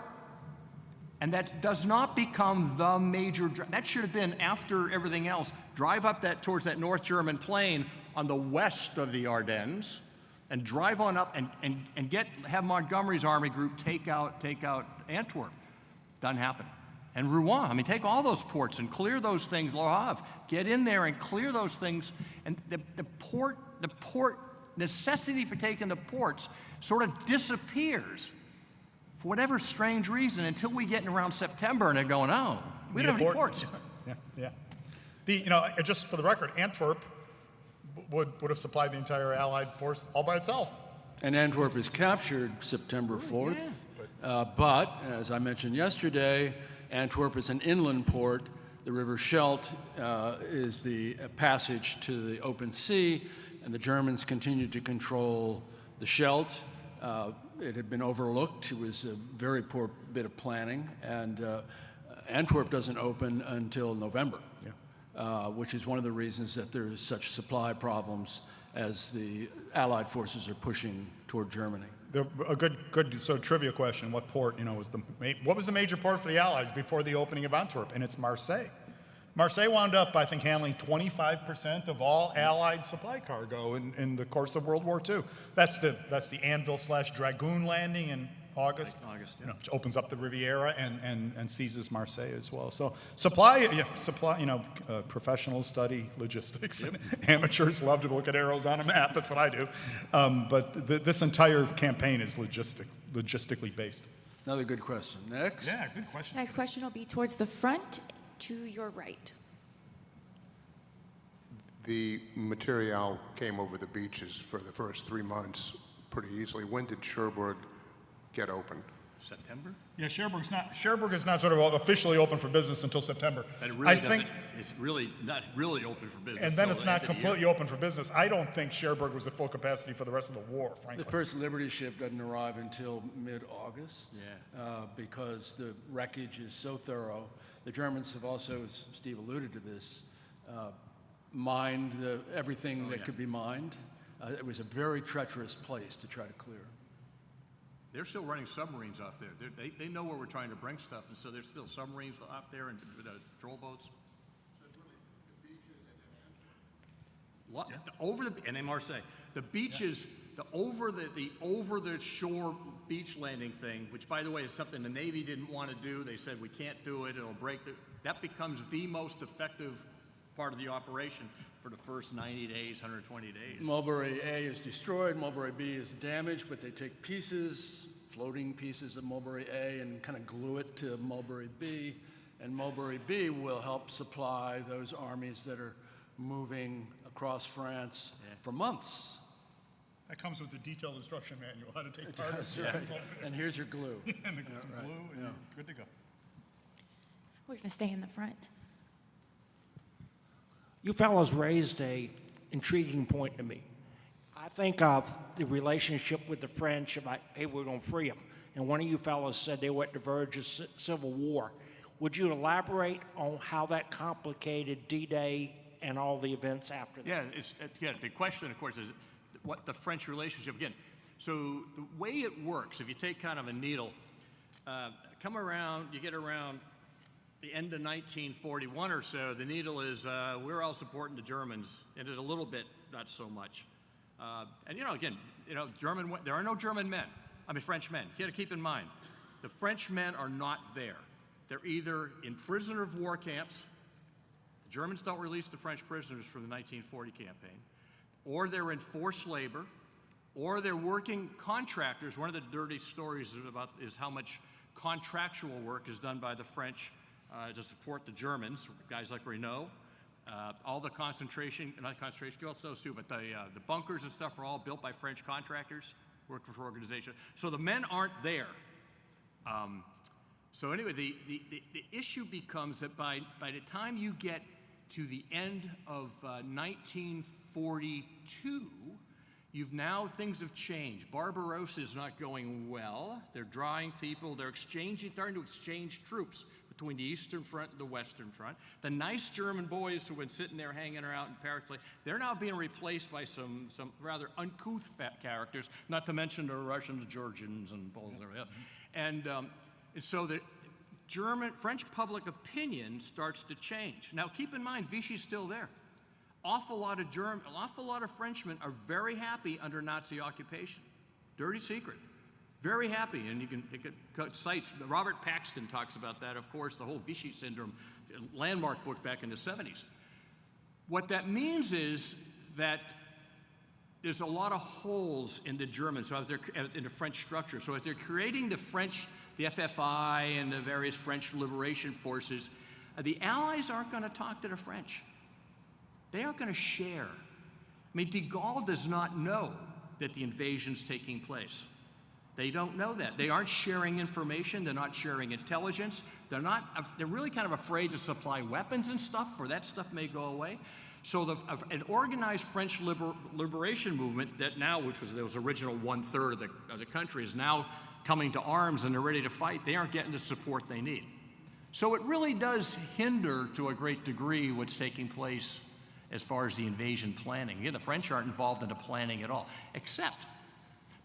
And that does not become the major, that should have been after everything else. Drive up towards that North German plain on the west of the Ardennes and drive on up and have Montgomery's army group take out Antwerp. Doesn't happen. And Rouen, I mean, take all those ports and clear those things. Le Havre, get in there and clear those things. And the port necessity for taking the ports sort of disappears for whatever strange reason until we get in around September and they're going, oh, we don't have any ports. Yeah. Just for the record, Antwerp would have supplied the entire Allied force all by itself. And Antwerp is captured September 4th. But, as I mentioned yesterday, Antwerp is an inland port. The River Scheldt is the passage to the open sea, and the Germans continued to control the Scheldt. It had been overlooked. It was a very poor bit of planning, and Antwerp doesn't open until November, which is one of the reasons that there's such supply problems as the Allied forces are pushing toward Germany. A good sort of trivia question: what port, what was the major port for the Allies before the opening of Antwerp? And it's Marseille. Marseille wound up, I think, handling 25% of all Allied supply cargo in the course of World War II. That's the Anvil/Dragoon landing in August. Which opens up the Riviera and seizes Marseille as well. So supply. Professionals study logistics. And amateurs love to look at arrows on a map. That's what I do. But this entire campaign is logistically based. Another good question. Next. Yeah, good question. Next question will be towards the front to your right. The material came over the beaches for the first 3 months pretty easily. When did Cherbourg get open? September? Yeah, Cherbourg is not sort of officially open for business until September. But it really it's really not really open for business. And then it's not completely open for business. I don't think Cherbourg was at full capacity for the rest of the war, frankly. The first Liberty ship doesn't arrive until mid-August because the wreckage is so thorough. The Germans have also, as Steve alluded to this, mined everything that could be mined. It was a very treacherous place to try to clear. They're still running submarines off there. They know where we're trying to bring stuff, and so there's still submarines off there and patrol boats. So it's really the beaches and in Marseille, the beaches, the over the shore beach landing thing, which by the way is something the Navy didn't want to do. They said we can't do it; it'll break. That becomes the most effective part of the operation for the first 90 days, 120 days. Mulberry A is destroyed, Mulberry B is damaged, but they take pieces, floating pieces of Mulberry A, and kind of glue it to Mulberry B, and Mulberry B will help supply those armies that are moving across France for months. That comes with the detailed instruction manual, how to take part of it. Right. And here's your glue. And some glue, and you're good to go. We're going to stay in the front. You fellows raised a intriguing point to me. I think of the relationship with the French about, hey, we're going to free them. And one of you fellows said they were at the verge of civil war. Would you elaborate on how that complicated D-Day and all the events after that? Yeah, the question, of course, is what the French relationship, again. So the way it works, if you take kind of a needle, you get around the end of 1941 or so, the needle is, we're all supporting the Germans, and there's a little bit, not so much. And there are no French men. You got to keep in mind, the French men are not there. They're either in prisoner of war camps, the Germans don't release the French prisoners from the 1940 campaign, or they're in forced labor, or they're working contractors. One of the dirty stories is how much contractual work is done by the French to support the Germans, guys like Renault. All the not concentration camps, those too, but the bunkers and stuff are all built by French contractors, working for organizations. So the men aren't there. So anyway, the issue becomes that by the time you get to the end of 1942, things have changed. Barbarossa is not going well. They're drawing people. They're starting to exchange troops between the Eastern Front and the Western Front. The nice German boys who've been sitting there hanging around in Paris, they're now being replaced by some rather uncouth characters, not to mention the Russians, Georgians, and Poles. And so the French public opinion starts to change. Now, keep in mind, Vichy's still there. Awful lot of Frenchmen are very happy under Nazi occupation. Dirty secret. Very happy, and you can cut sites. Robert Paxton talks about that, of course, the whole Vichy syndrome, landmark book back in the 70s. What that means is that there's a lot of holes in the Germans, in the French structure. So as they're creating the FFI and the various French liberation forces, the Allies aren't going to talk to the French. They aren't going to share. I mean, de Gaulle does not know that the invasion's taking place. They don't know that. They aren't sharing information. They're not sharing intelligence. They're really kind of afraid to supply weapons and stuff, for that stuff may go away. So an organized French liberation movement that now, which was the original 1/3 of the country, is now coming to arms and they're ready to fight. They aren't getting the support they need. So it really does hinder, to a great degree, what's taking place as far as the invasion planning. Again, the French aren't involved in the planning at all, except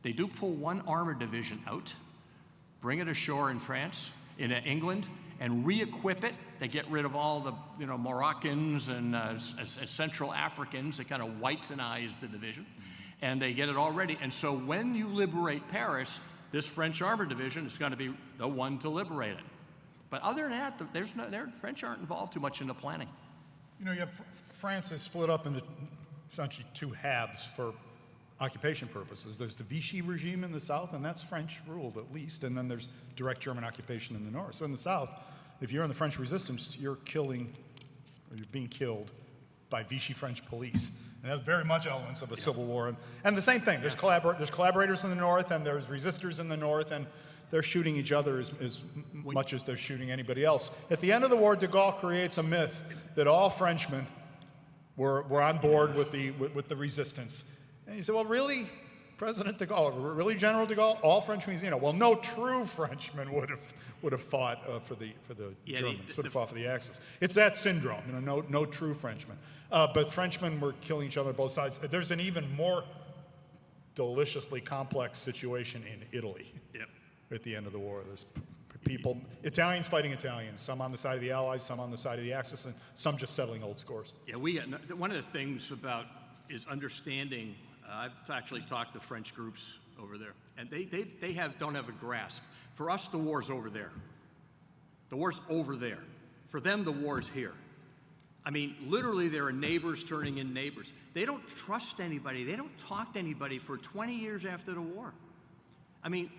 they do pull one armored division out, bring it ashore in France, in England, and re-equip it. They get rid of all the Moroccans and Central Africans. They kind of whitenize the division, and they get it all ready. And so when you liberate Paris, this French armored division is going to be the one to liberate it. But other than that, the French aren't involved too much in the planning. France is split up into essentially two halves for occupation purposes. There's the Vichy regime in the south, and that's French ruled at least, and then there's direct German occupation in the north. So in the south, if you're in the French resistance, you're being killed by Vichy French police. And that's very much elements of a civil war. And the same thing, there's collaborators in the north, and there's resistors in the north, and they're shooting each other as much as they're shooting anybody else. At the end of the war, de Gaulle creates a myth that all Frenchmen were on board with the resistance. And you say, well, really, President de Gaulle, really General de Gaulle, all Frenchmen, well, no true Frenchman would have fought for the Germans, would have fought for the Axis. It's that syndrome, no true Frenchman. But Frenchmen were killing each other on both sides. There's an even more deliciously complex situation in Italy. Yep. At the end of the war. There's people, Italians fighting Italians, some on the side of the Allies, some on the side of the Axis, and some just settling old scores. Yeah, one of the things about is understanding. I've actually talked to French groups over there, and they don't have a grasp. For us, the war's over there. The war's over there. For them, the war's here. I mean, literally, there are neighbors turning in neighbors. They don't trust anybody. They don't talk to anybody for 20 years after the war. I mean,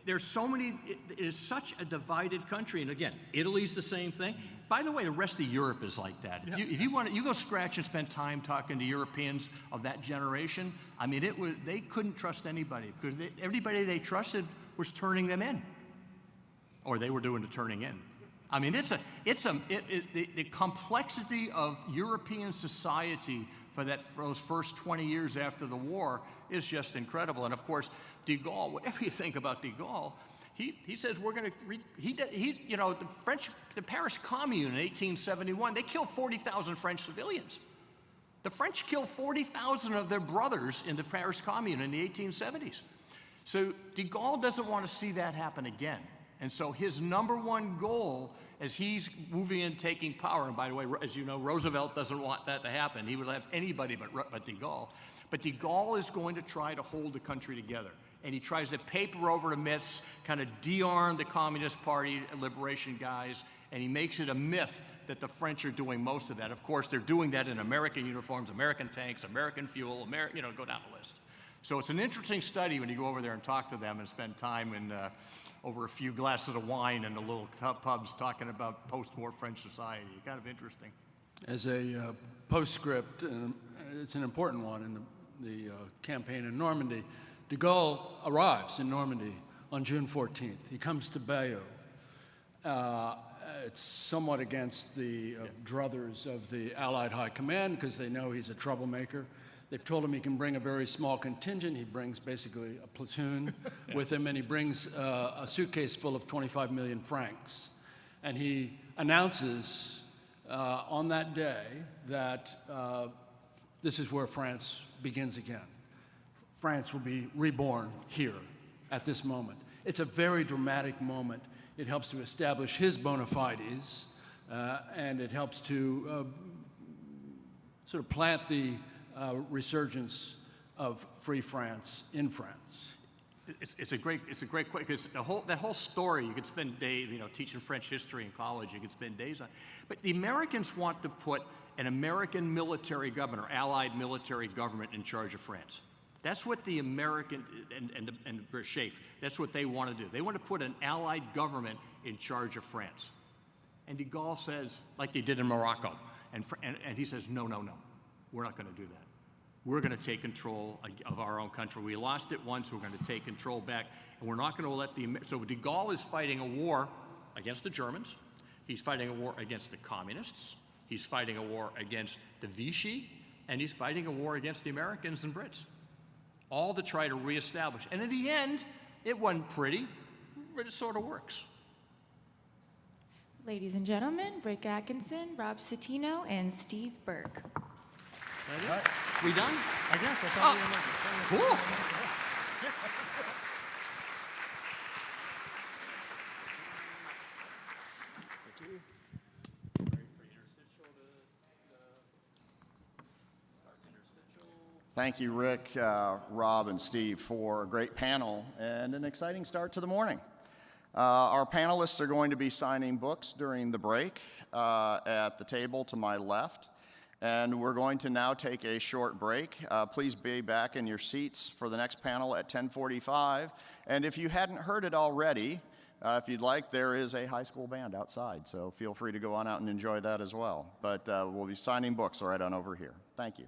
there's so many, it is such a divided country. And again, Italy's the same thing. By the way, the rest of Europe is like that. Yeah. If you want to, you go scratch and spend time talking to Europeans of that generation. I mean, they couldn't trust anybody because everybody they trusted was turning them in, or they were doing the turning in. I mean, the complexity of European society for those first 20 years after the war is just incredible. And of course, de Gaulle, whatever you think about de Gaulle, he says we're going to, the Paris Commune in 1871, they killed 40,000 French civilians. The French killed 40,000 of their brothers in the Paris Commune in the 1870s. So de Gaulle doesn't want to see that happen again. And so his number one goal as he's moving in, taking power, and by the way, as you know, Roosevelt doesn't want that to happen. He would have anybody but de Gaulle. But de Gaulle is going to try to hold the country together. And he tries to paper over the myths, kind of de-arm the Communist Party liberation guys, and he makes it a myth that the French are doing most of that. Of course, they're doing that in American uniforms, American tanks, American fuel, go down the list. So it's an interesting study when you go over there and talk to them and spend time over a few glasses of wine in the little pubs talking about post-war French society. Kind of interesting. As a postscript, and it's an important one in the campaign in Normandy, de Gaulle arrives in Normandy on June 14th. He comes to Bayeux. It's somewhat against the druthers of the Allied High Command because they know he's a troublemaker. They've told him he can bring a very small contingent. He brings basically a platoon with him, and he brings a suitcase full of 25 million francs. And he announces on that day that this is where France begins again. France will be reborn here at this moment. It's a very dramatic moment. It helps to establish his bona fides, and it helps to sort of plant the resurgence of free France in France. It's a great question because that whole story you could spend days, teaching French history in college. You could spend days on, but the Americans want to put an American military government or Allied military government in charge of France. That's what the American and British, that's what they want to do. They want to put an Allied government in charge of France. And de Gaulle says, like they did in Morocco, and he says, no, we're not going to do that. We're going to take control of our own country. We lost it once, we're going to take control back, and we're not going to let so de Gaulle is fighting a war against the Germans, he's fighting a war against the communists, he's fighting a war against the Vichy, and he's fighting a war against the Americans and Brits, all to try to reestablish. And in the end, it wasn't pretty, but it sort of works. Ladies and gentlemen, Rick Atkinson, Rob Citino, and Steve Burke. Right. We done? I guess. I thought we were Cool. Thank you, Rick, Rob, and Steve for a great panel and an exciting start to the morning. Our panelists are going to be signing books during the break at the table to my left. And we're going to now take a short break. Please be back in your seats for the next panel at 10:45. And if you hadn't heard it already, if you'd like, there is a high school band outside. So feel free to go on out and enjoy that as well. But we'll be signing books right on over here. Thank you.